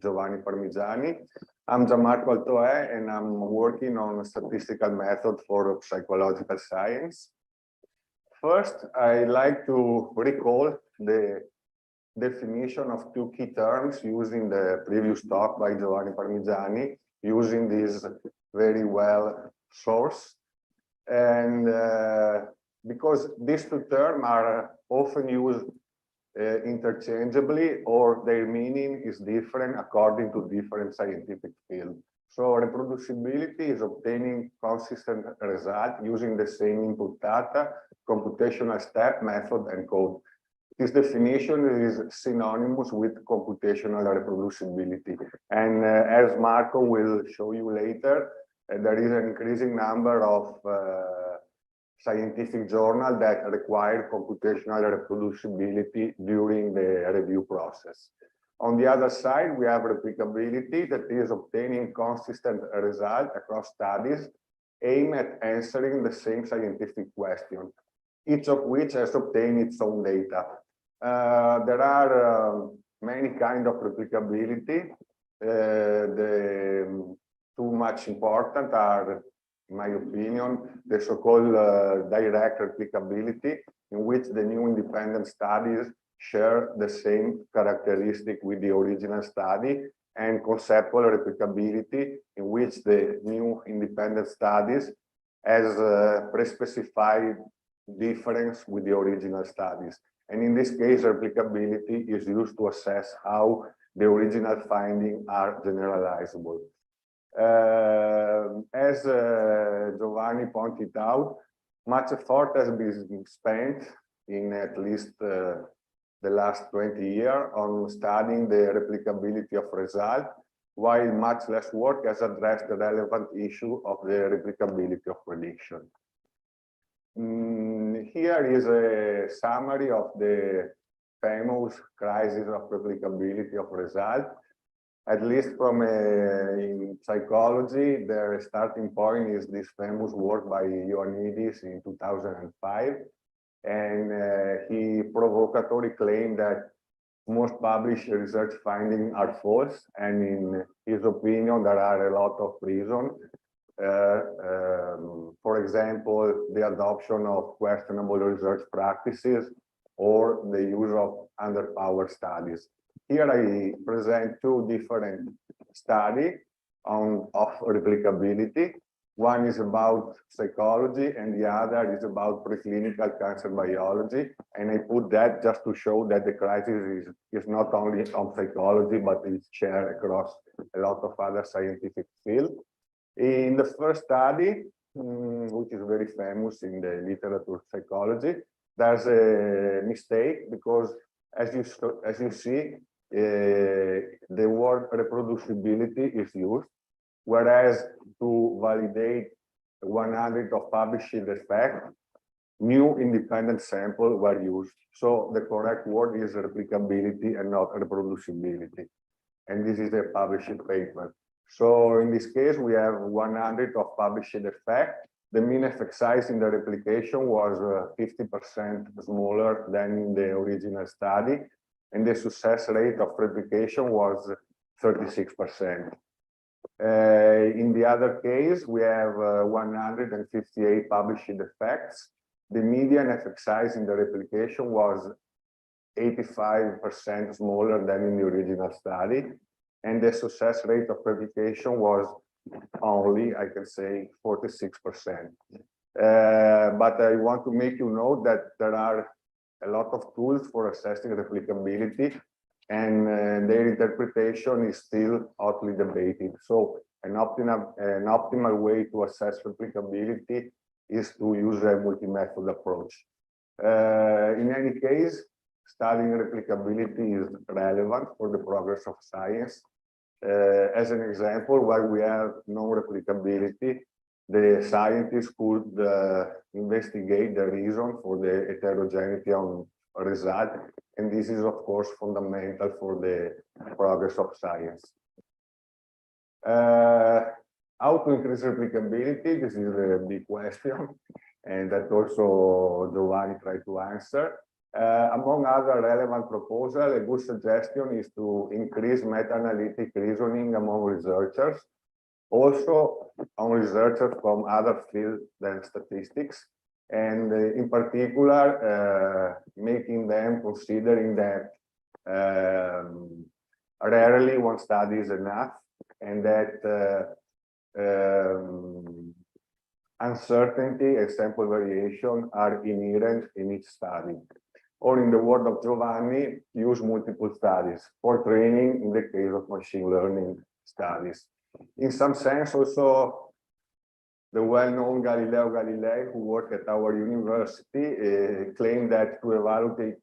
Giovanni Parmigiani. I'm Gianmarco Altoe, and I'm working on a statistical method for psychological science. First, I'd like to recall the definition of two key terms using the previous talk by Giovanni Parmigiani, using this very well source. And because these two terms are often used interchangeably, or their meaning is different according to different scientific fields. So reproducibility is obtaining consistent result using the same input data, computational step, method, and code. This definition is synonymous with computational reproducibility. And as Marco will show you later, there is an increasing number of scientific journals that require computational reproducibility during the review process. On the other side, we have replicability, that is obtaining consistent result across studies aimed at answering the same scientific question, each of which has obtained its own data. There are many kinds of replicability. The two much important are, in my opinion, the so-called direct replicability, in which the new independent studies share the same characteristic with the original study, and conceptual replicability, in which the new independent studies has pre-specified difference with the original studies. And in this case, replicability is used to assess how the original findings are generalizable. As Giovanni pointed out, much effort has been spent in at least the last 20 years on studying the replicability of results, while much less work has addressed the relevant issue of the replicability of prediction. Here is a summary of the famous crisis of replicability of result. at least from in psychology, their starting point is this famous work by Ioannidis in 2005. And he provocatory claimed that most published research findings are false. And in his opinion, there are a lot of reasons. For example, the adoption of questionable research practices or the use of underpowered studies. Here I present two different studies of replicability. One is about psychology and the other is about preclinical cancer biology. And I put that just to show that the crisis is not only on psychology, but it's shared across a lot of other scientific fields. In the first study, which is very famous in the literature psychology, there's a mistake because as you see, the word reproducibility is used, whereas to validate 100 of published effects, new independent samples were used. So the correct word is replicability and not reproducibility. And this is a published paper. So in this case, we have 100 of published effects. The mean effect size in the replication was 50% smaller than in the original study. And the success rate of replication was 36%. In the other case, we have 158 published effects. The median effect size in the replication was 85% smaller than in the original study. And the success rate of replication was only, I can say, 46%. But I want to make you know that there are a lot of tools for assessing replicability, and their interpretation is still hotly debated. So an optimal way to assess replicability is to use a multi-method approach. In any case, studying replicability is relevant for the progress of science. As an example, while we have no replicability, the scientists could investigate the reason for the heterogeneity on result, and this is of course fundamental for the progress of science. How to increase replicability? This is a big question, and that also Giovanni tried to answer. Among other relevant proposals, a good suggestion is to increase meta-analytic reasoning among researchers, also on researchers from other fields than statistics, and in particular, making them considering that rarely one study is enough, and that uncertainty and sample variation are inherent in each study. Or in the word of Giovanni, use multiple studies for training in the case of machine learning studies. In some sense, also, the well-known Galileo Galilei, who worked at our university, claimed that to evaluate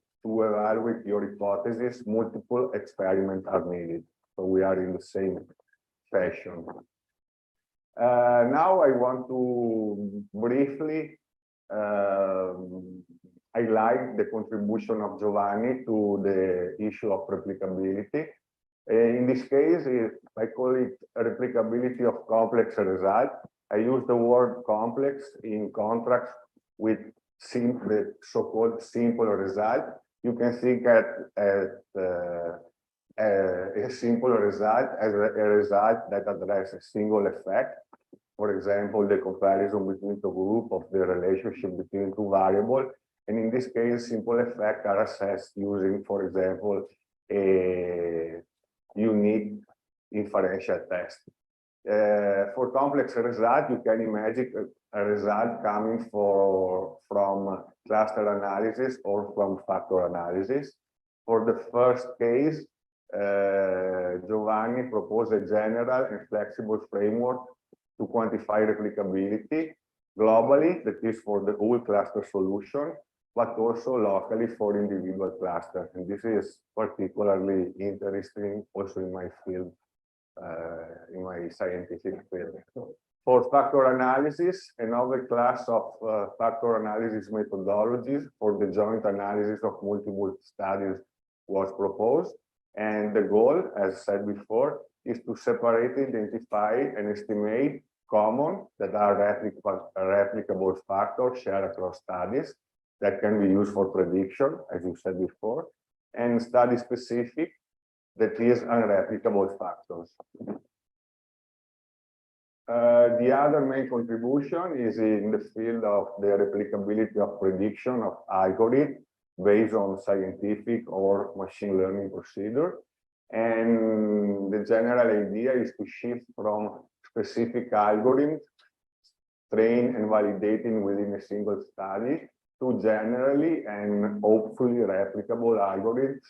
your hypothesis, multiple experiments are needed. So we are in the same fashion. Now I want to briefly highlight the contribution of Giovanni to the issue of replicability. In this case, I call it replicability of complex result. I use the word complex in contrast with the so-called simple result. You can think at a simple result as a result that addresses a single effect. For example, the comparison between the group of the relationship between two variables. And in this case, simple effects are assessed using, for example, a unique inferential test. For complex result, you can imagine a result coming from cluster analysis or from factor analysis. For the first case, Giovanni proposed a general and flexible framework to quantify replicability globally, that is for the whole cluster solution, but also locally for individual clusters. And this is particularly interesting also in my field, in my scientific field. For factor analysis, another class of factor analysis methodologies for the joint analysis of multiple studies was proposed. And the goal, as said before, is to separate, identify, and estimate common that are replicable factors shared across studies that can be used for prediction, as you said before, and study specific that is unreplicable factors. The other main contribution is in the field of the replicability of prediction of algorithms based on scientific or machine learning procedure. And the general idea is to shift from specific algorithms, train and validating within a single study, to generally and hopefully replicable algorithms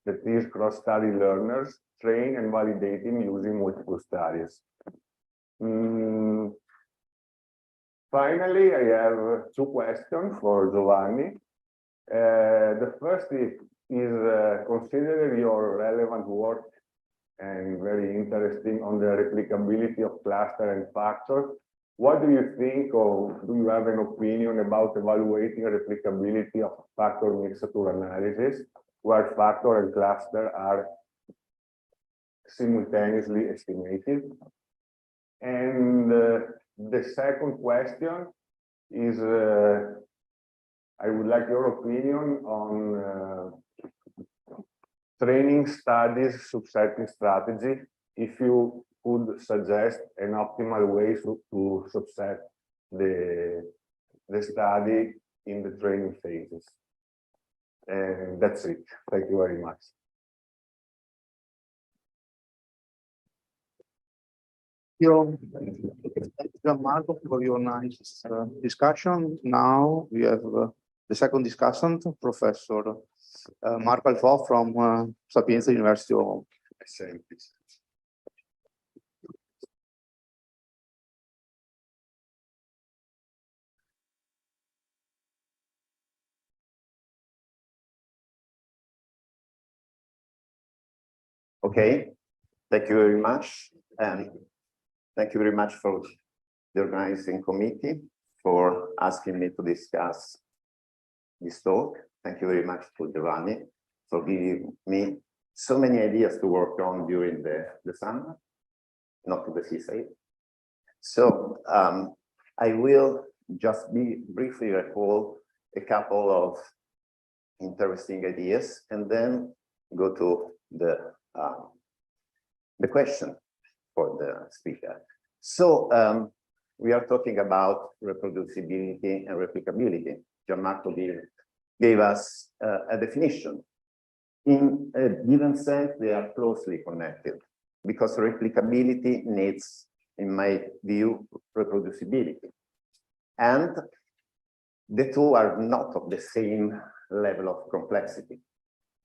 that is cross-study learners, train and validating using multiple studies. Finally, I have two questions for Giovanni. The first is consider your relevant work and very interesting on the replicability of cluster and factors. What do you think, or do you have an opinion about evaluating replicability of factor mixture analysis, where factor and cluster are simultaneously estimated? And the second question is, I would like your opinion on training studies subsetting strategy, if you could suggest an optimal way to subset the study in the training phases. And that's it. Thank you very much. Marco, for your nice discussion. Now we have the second discussant, Professor Marco Alfò from Sapienza University of SM. Okay, thank you very much. And thank you very much for the organizing committee for asking me to discuss this talk. Thank you very much to Giovanni for giving me so many ideas to work on during the summer, not to the seaside. So I will just briefly recall a couple of interesting ideas and then go to the question for the speaker. So we are talking about reproducibility and replicability. Gianmarco gave us a definition. In a given sense, they are closely connected because replicability needs, in my view, reproducibility. And the two are not of the same level of complexity.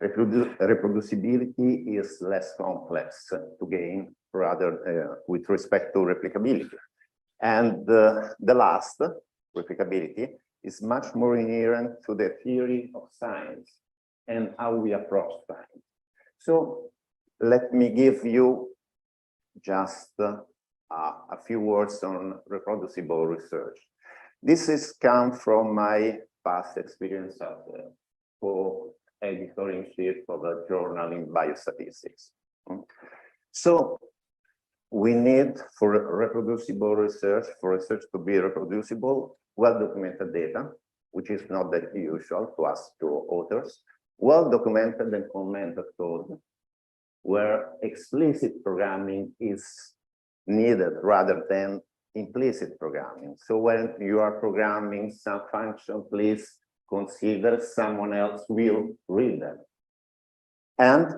Reproducibility is less complex to gain rather with respect to replicability. And the last, replicability, is much more inherent to the theory of science and how we approach science. So let me give you just a few words on reproducible research. This has come from my past experience as a co-editor-in-chief of a journal in biostatistics. So we need, for reproducible research, for research to be reproducible, well-documented data, which is not that usual to ask to authors, well-documented and commented code, where explicit programming is needed rather than implicit programming. So when you are programming some function, please consider someone else will read them. And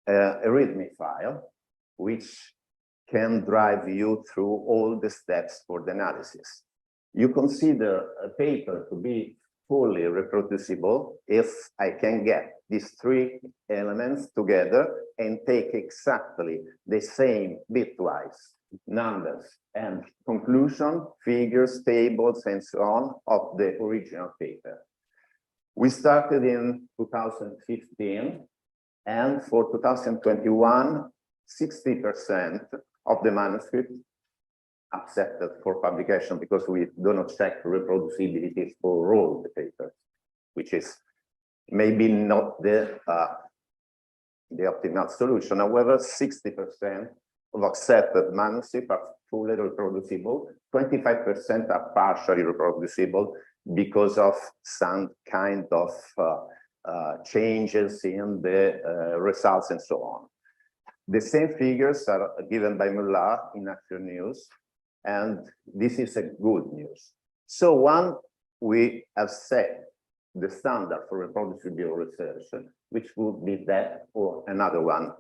a README file, which can drive you through all the steps for the analysis. You consider a paper to be fully reproducible if I can get these three elements together and take exactly the same bitwise numbers and conclusion, figures, tables, and so on of the original paper. We started in 2015, and for 2021, 60% of the manuscript accepted for publication because we do not check reproducibility for all the papers, which is maybe not the the optimal solution. However, 60% of accepted manuscripts are fully reproducible, 25% are partially reproducible because of some kind of changes in the results and so on. The same figures are given by Muller in Nature News, and this is a good news. So one, we have set the standard for reproducible research, which would be that or another one.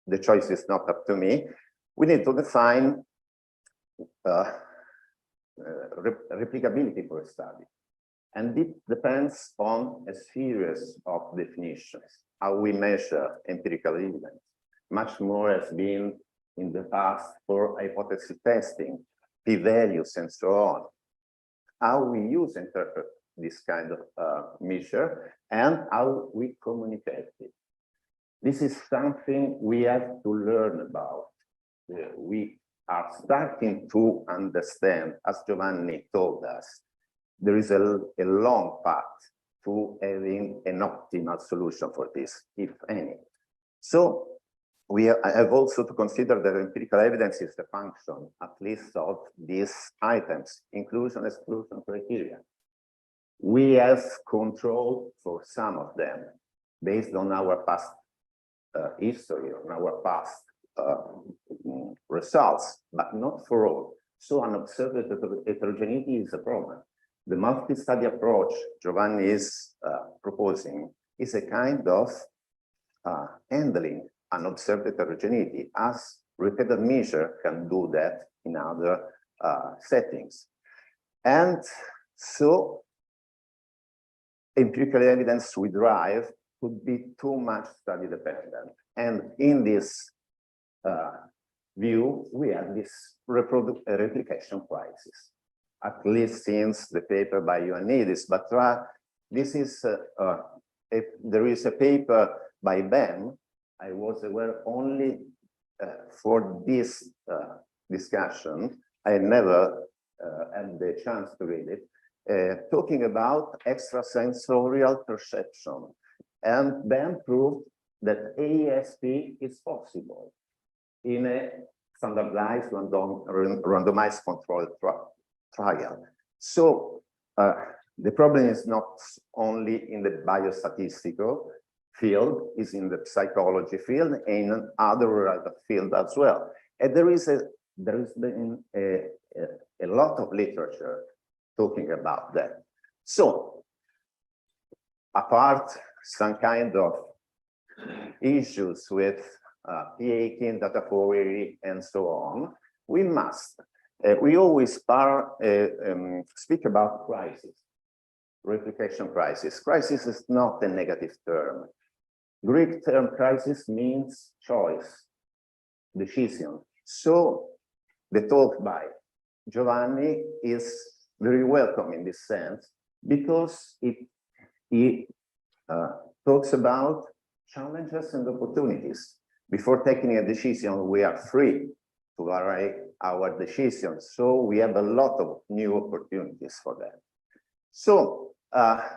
The choice is not up to me. We need to define replicability for a study. And it depends on a series of definitions, how we measure empirical evidence. Much more has been in the past for hypothesis testing, p-values, and so on. How we interpret this kind of measure and how we communicate it. This is something we have to learn about. We are starting to understand, as Giovanni told us, there is a long path to having an optimal solution for this, if any. So we have also to consider that empirical evidence is the function, at least of these items, inclusion, exclusion criteria. We have control for some of them based on our past history, on our past results, but not for all. So an observative heterogeneity is a problem. The multi-study approach Giovanni is proposing is a kind of handling an observed heterogeneity, as repeated measure can do that in other settings. And so empirical evidence we derive could be too much study dependent. And in this view, we have this replication crisis, at least since the paper by Ioannidis. But this is there is a paper by Ben. I was aware only for this discussion. I never had the chance to read it, talking about extrasensorial perception. And Ben proved that AESP is possible in a standardized randomized controlled trial. So the problem is not only in the biostatistical field, is in the psychology field and in other fields as well. And there has been a lot of literature talking about that. So apart some kind of issues with p-hacking, data query, and so on, we must, we always speak about crisis, replication crisis. Crisis is not a negative term. Greek term crisis means choice, decision. So the talk by Giovanni is very welcome in this sense, because he talks about challenges and opportunities. Before taking a decision, we are free to vary our decisions. So we have a lot of new opportunities for that. So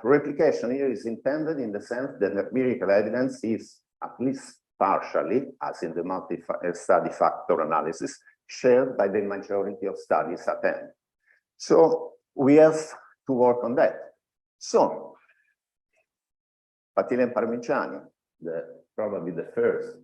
replication here is intended in the sense that empirical evidence is at least partially, as in the multi-study factor analysis, shared by the majority of studies at hand. So we have to work on that. So Patil and Parmigiani, probably the first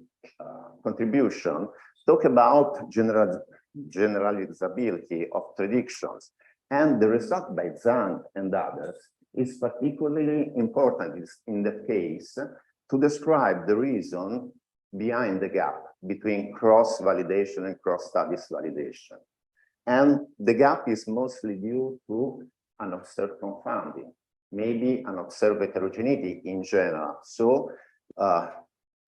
contribution, talk about generalizability of predictions. And the result by Zhang and others is particularly important in that case to describe the reason behind the gap between cross-validation and cross-studies validation. And the gap is mostly due to unobserved confounding, maybe unobserved heterogeneity in general. So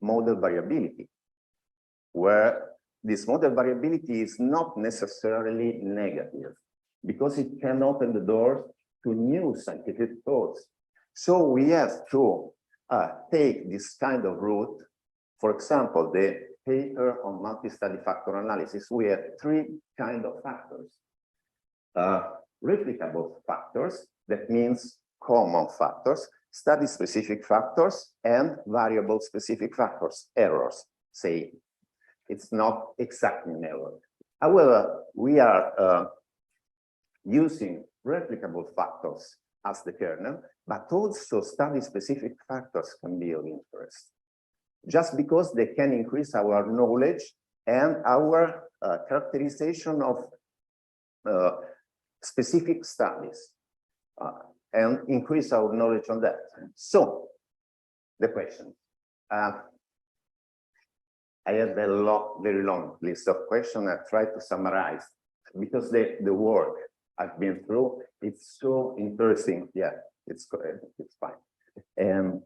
model variability, where this model variability is not necessarily negative, because it can open the door to new scientific thoughts. So we have to take this kind of route. For example, the paper on multi-study factor analysis, we have three kinds of factors. Replicable factors, that means common factors. study-specific factors and variable-specific factors, errors, say. It's not exactly an error. However, we are using replicable factors as the kernel, but also study-specific factors can be of interest, just because they can increase our knowledge and our characterization of specific studies and increase our knowledge on that. So, the question. I have a very long list of questions. I try to summarize because the work I've been through, it's so interesting. Yeah, it's fine. And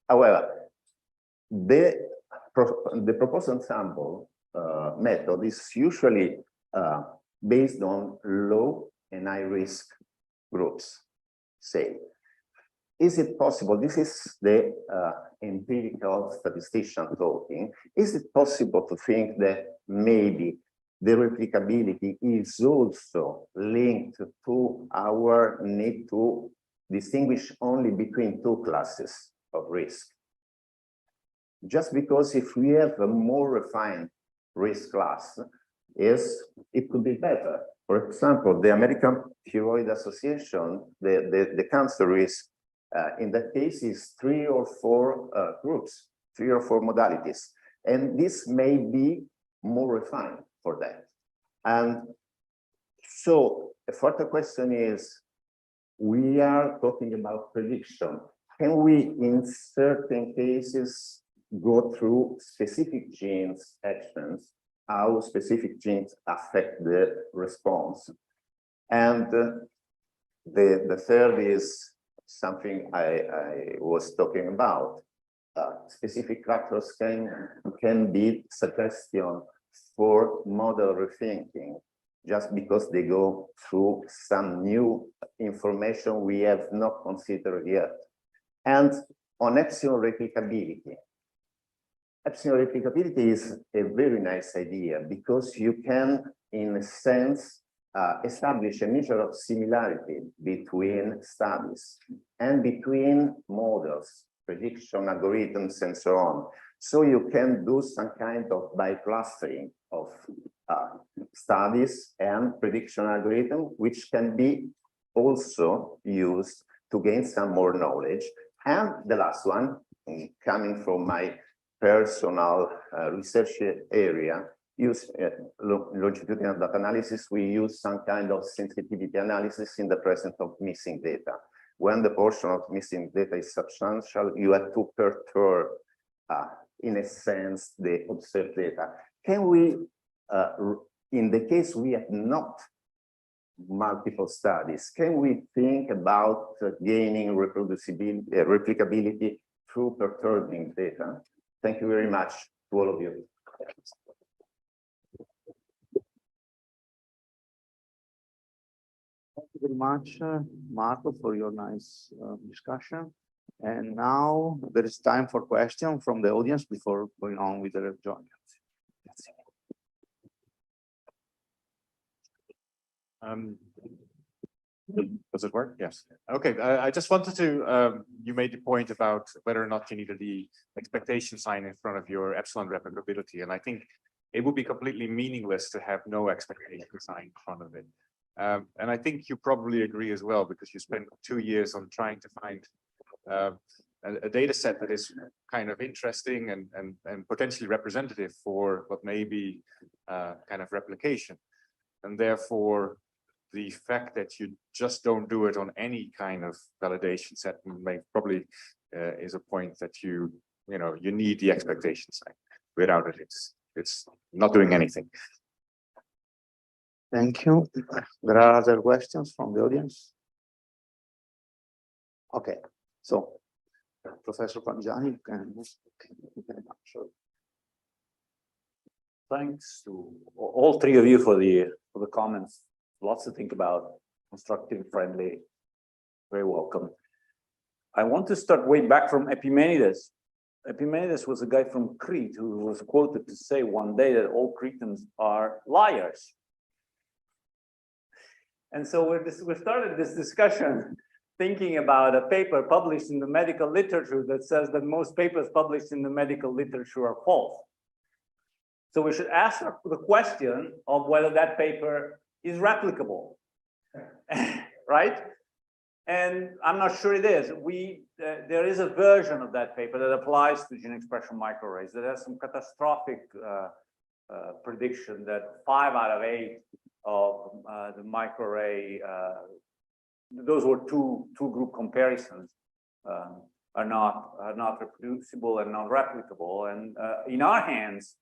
however, the proposed ensemble method is usually based on low and high risk groups. Say, is it possible? This is the empirical statistician talking. Is it possible to think that maybe the replicability is also linked to our need to distinguish only between two classes of risk? Just because if we have a more refined risk class, it could be better. For example, the American Thyroid Association, the cancer risk, in that case is 3 or 4 groups, 3 or 4 modalities. And this may be more refined for that. And so a further question is, we are talking about prediction. Can we, in certain cases, go through specific genes actions, how specific genes affect the response? And the third is something I was talking about. Specific factors can be suggestion for model rethinking, just because they go through some new information we have not considered yet. And on epsilon replicability. Epsilon replicability is a very nice idea because you can, in a sense, establish a measure of similarity between studies and between models, prediction algorithms, and so on. So you can do some kind of by-clustering of studies and prediction algorithm, which can be also used to gain some more knowledge. And the last one, coming from my personal research area, use longitudinal data analysis, we use some kind of sensitivity analysis in the presence of missing data. When the portion of missing data is substantial, you have to perturb, in a sense, the observed data. Can we, in the case we have not multiple studies, can we think about gaining reproducibility, replicability through perturbing data? Thank you very much to all of you. Thank you very much, Marco, for your nice discussion. And now there is time for questions from the audience before going on with the joint. Does it work? Yes. Okay. I just wanted to, you made the point about whether or not you needed the expectation sign in front of your epsilon replicability. And I think it would be completely meaningless to have no expectation sign in front of it. And I think you probably agree as well, because you spent 2 years on trying to find a data set that is kind of interesting and potentially representative for what may be kind of replication. And therefore, the fact that you just don't do it on any kind of validation set may probably is a point that you need the expectation sign. Without it, it's not doing anything. Thank you. There are other questions from the audience? Okay, so Professor Parmigiani, you can answer. Thanks to all three of you for the comments. Lots to think about, constructive, friendly, very welcome. I want to start way back from Epimenides. Epimenides was a guy from Crete who was quoted to say one day that all Cretans are liars. And so we started this discussion thinking about a paper published in the medical literature that says that most papers published in the medical literature are false. So we should ask the question of whether that paper is replicable, right? And I'm not sure it is. There is a version of that paper that applies to gene expression microarrays that has some catastrophic prediction that 5 out of 8 of the microarray, those were two group comparisons, are not reproducible and not replicable. And in our hands,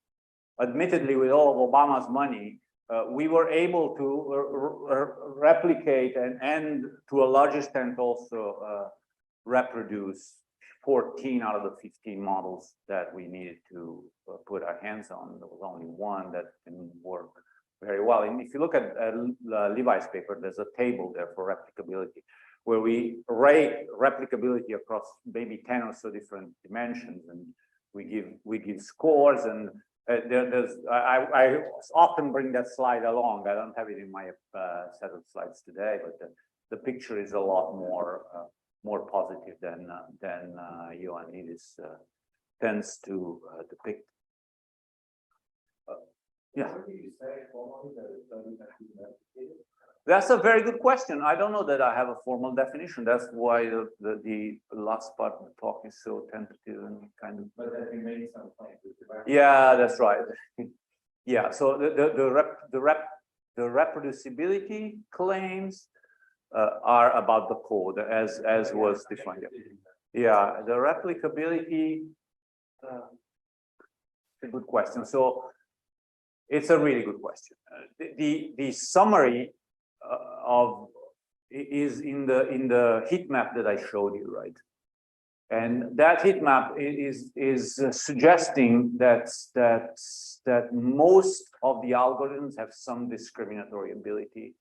admittedly, with all of Obama's money, we were able to replicate and to a large extent also reproduce 14 out of the 15 models that we needed to put our hands on. There was only one that didn't work very well. And if you look at Levi's paper, there's a table there for replicability, where we rate replicability across maybe 10 or so different dimensions, and we give scores. And I often bring that slide along. I don't have it in my set of slides today, but the picture is a lot more positive than Ioannidis tends to depict. Yeah. That's a very good question. I don't know that I have a formal definition. That's why the last part of the talk is so tentative and kind of. But that remains some point. Yeah, that's right. Yeah. So the reproducibility claims are about the code as was defined. Yeah, the replicability. A good question. So. It's a really good question. The summary is in the heat map that I showed you, right? And that heat map is suggesting that most of the algorithms have some discriminatory ability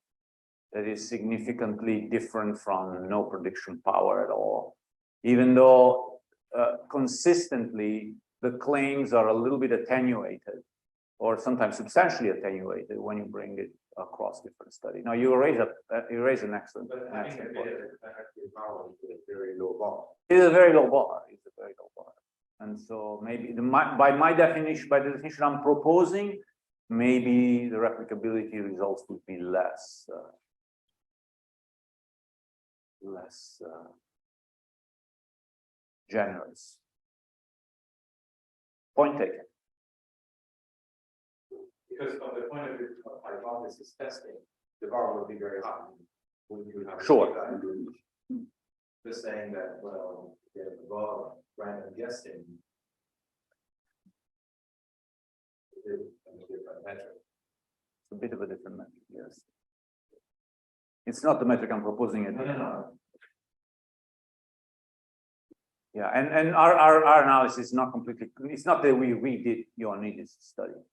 that is significantly different from no prediction power at all, even though consistently the claims are a little bit attenuated, or sometimes substantially attenuated when you bring it across different studies. Now you raise an excellent point. Very low bar. It is a very low bar. It's a very low bar. And so maybe by the definition I'm proposing, maybe the replicability results would be less generous. Point taken. Because from the point of view of hypothesis testing, the bar would be very high. When you have Sure. Just saying that, well, get above random guessing is a different metric. It's a bit of a different metric, yes. It's not the metric I'm proposing. No. Yeah, and our analysis is not completely. It's not that we redid Ioannidis' study.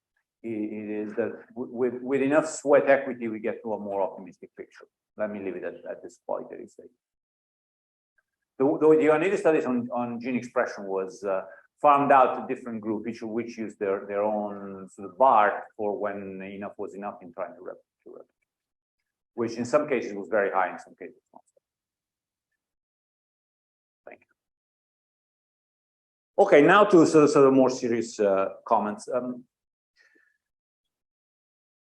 It is that with enough sweat equity, we get to a more optimistic picture. Let me leave it at this qualitative stage. The Ioannidis studies on gene expression was farmed out to different groups, each of which used their own sort of bar for when enough was enough in trying to replicate, which in some cases was very high, in some cases not. Thank you. Okay, now to sort of more serious comments.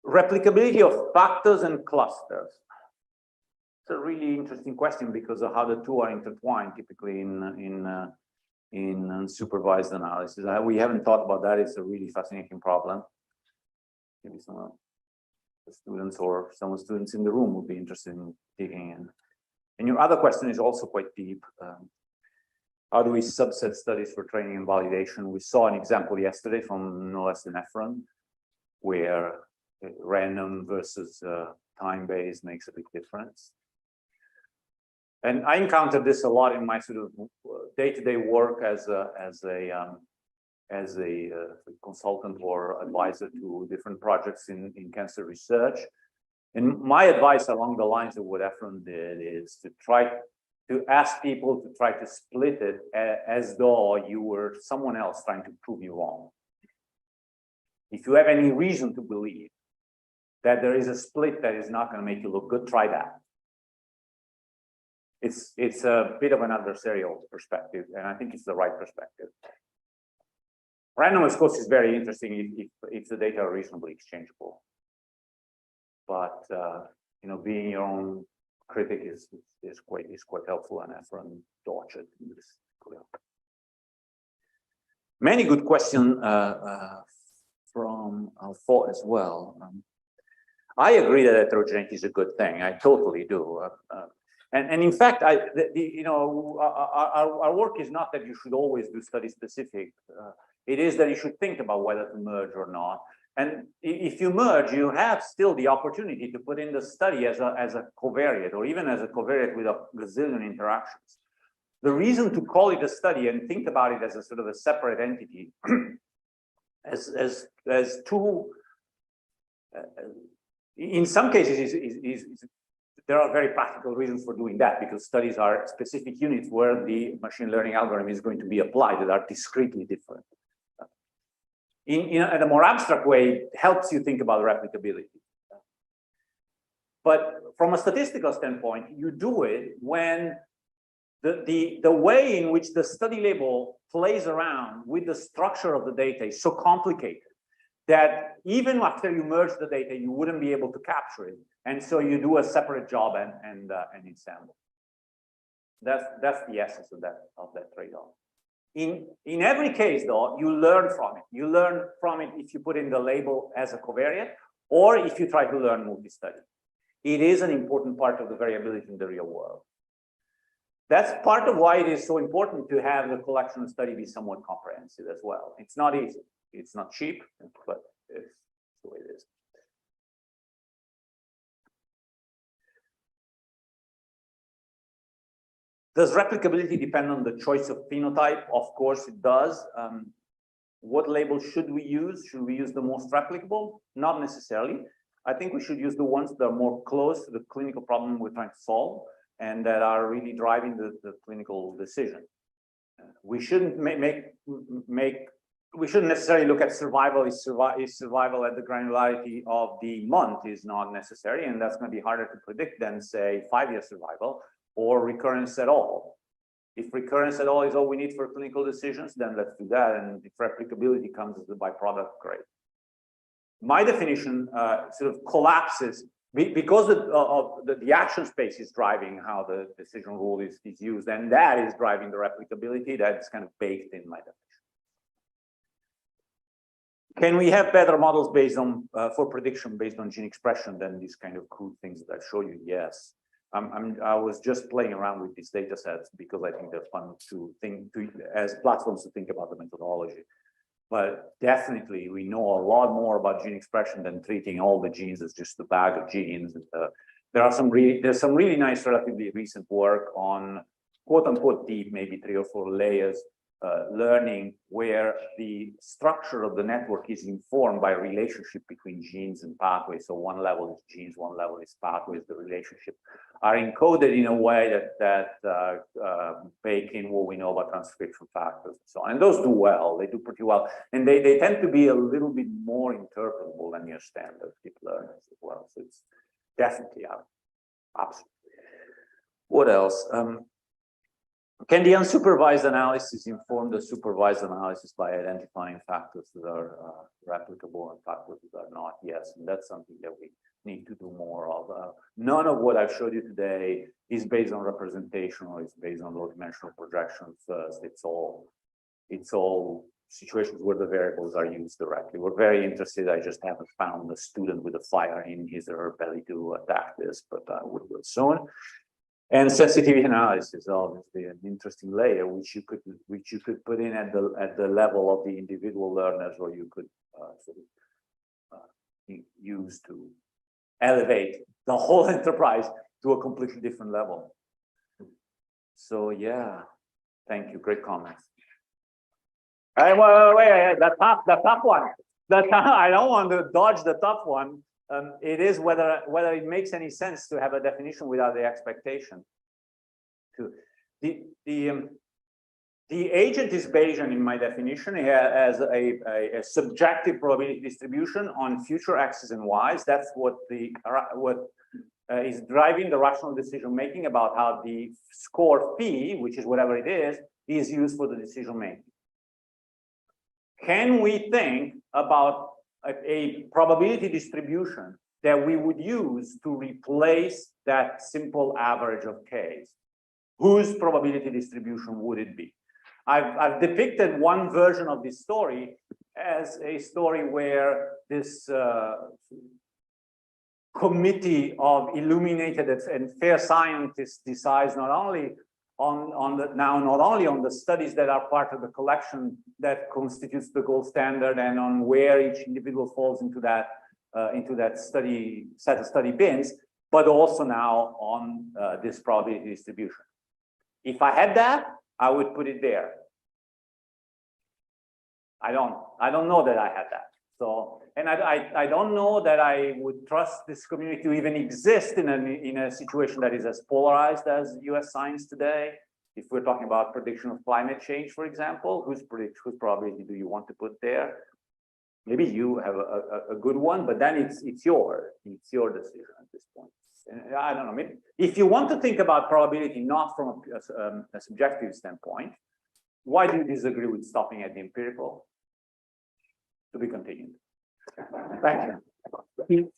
Replicability of factors and clusters. It's a really interesting question because of how the two are intertwined typically in unsupervised analysis. We haven't thought about that. It's a really fascinating problem. Maybe some of the students or some students in the room would be interested in digging in. And your other question is also quite deep. How do we subset studies for training and validation? We saw an example yesterday from no less than Efron, where random versus time-based makes a big difference. And I encountered this a lot in my sort of day-to-day work as a consultant or advisor to different projects in cancer research. And my advice along the lines of what Efron did is to try to ask people to try to split it as though you were someone else trying to prove you wrong. If you have any reason to believe that there is a split that is not going to make you look good, try that. it's a bit of an adversarial perspective, and I think it's the right perspective. Random, of course, is very interesting if the data are reasonably exchangeable. But you know, being your own critic is quite helpful, and Efren dodged it in this. Many good questions from Alfort as well. I agree that heterogeneity is a good thing. I totally do. And in fact, you know, our work is not that you should always do study specific. It is that you should think about whether to merge or not. And if you merge, you have still the opportunity to put in the study as a covariate, or even as a covariate with a gazillion interactions. The reason to call it a study and think about it as a sort of a separate entity, as two, in some cases, there are very practical reasons for doing that, because studies are specific units where the machine learning algorithm is going to be applied that are discretely different. In a more abstract way, it helps you think about replicability. But from a statistical standpoint, you do it when the way in which the study label plays around with the structure of the data is so complicated that even after you merge the data, you wouldn't be able to capture it. And so you do a separate job and ensemble. That's the essence of that trade-off. In every case, though, you learn from it. You learn from it if you put in the label as a covariate, or if you try to learn multi-study. It is an important part of the variability in the real world. That's part of why it is so important to have the collection of study be somewhat comprehensive as well. It's not easy. It's not cheap, but it's the way it is. Does replicability depend on the choice of phenotype? Of course it does. What label should we use? Should we use the most replicable? Not necessarily. I think we should use the ones that are more close to the clinical problem we're trying to solve and that are really driving the clinical decision. We shouldn't we shouldn't necessarily look at survival. Is survival at the granularity of the month is not necessary, and that's going to be harder to predict than, say, 5-year survival or recurrence at all. If recurrence at all is all we need for clinical decisions, then let's do that. And if replicability comes as a byproduct, great. My definition sort of collapses because the action space is driving how the decision rule is used, and that is driving the replicability. That's kind of baked in my definition. Can we have better models based on for prediction based on gene expression than these kind of crude things that I show you? Yes. I was just playing around with these data sets because I think they're fun to as platforms to think about the methodology. But definitely, we know a lot more about gene expression than treating all the genes as just a bag of genes. And, there's some really nice, relatively recent work on quote unquote deep, maybe 3 or 4 layers. Learning where the structure of the network is informed by relationship between genes and pathways. So one level is genes, one level is pathways. The relationship are encoded in a way that bake in what we know about transcription factors and so on. And those do well. They do pretty well, and they tend to be a little bit more interpretable than your standard deep learners as well. So it's definitely absolutely. What else? Can the unsupervised analysis inform the supervised analysis by identifying factors that are replicable and factors that are not? Yes, and that's something that we need to do more of. None of what I've showed you today is based on representation or it's based on low-dimensional projections. It's all situations where the variables are used directly. We're very interested. I just haven't found a student with a fire in his or her belly to attack this, but we will soon. And sensitivity analysis, obviously, an interesting layer which you could put in at the level of the individual learners, or you could sort of use to elevate the whole enterprise to a completely different level. So yeah, thank you. Great comments. Wait, the top one. I don't want to dodge the top one. It is whether it makes any sense to have a definition without the expectation. The agent is Bayesian in my definition. It has a subjective probability distribution on future x's and y's. That's what is driving the rational decision making about how the score phi, which is whatever it is used for the decision making. Can we think about a probability distribution that we would use to replace that simple average of k's? Whose probability distribution would it be? I've depicted one version of this story as a story where this committee of illuminated and fair scientists decides not only on the studies that are part of the collection that constitutes the gold standard and on where each individual falls into that study set of study bins, but also now on this probability distribution. If I had that, I would put it there. I don't know that I had that. So, and I don't know that I would trust this community to even exist in a situation that is as polarized as US science today. If we're talking about prediction of climate change, for example, whose probability do you want to put there? Maybe you have a good one, but then it's your decision at this point. And I don't know. Maybe if you want to think about probability not from a subjective standpoint, why do you disagree with stopping at the empirical? To be continued. Thank you.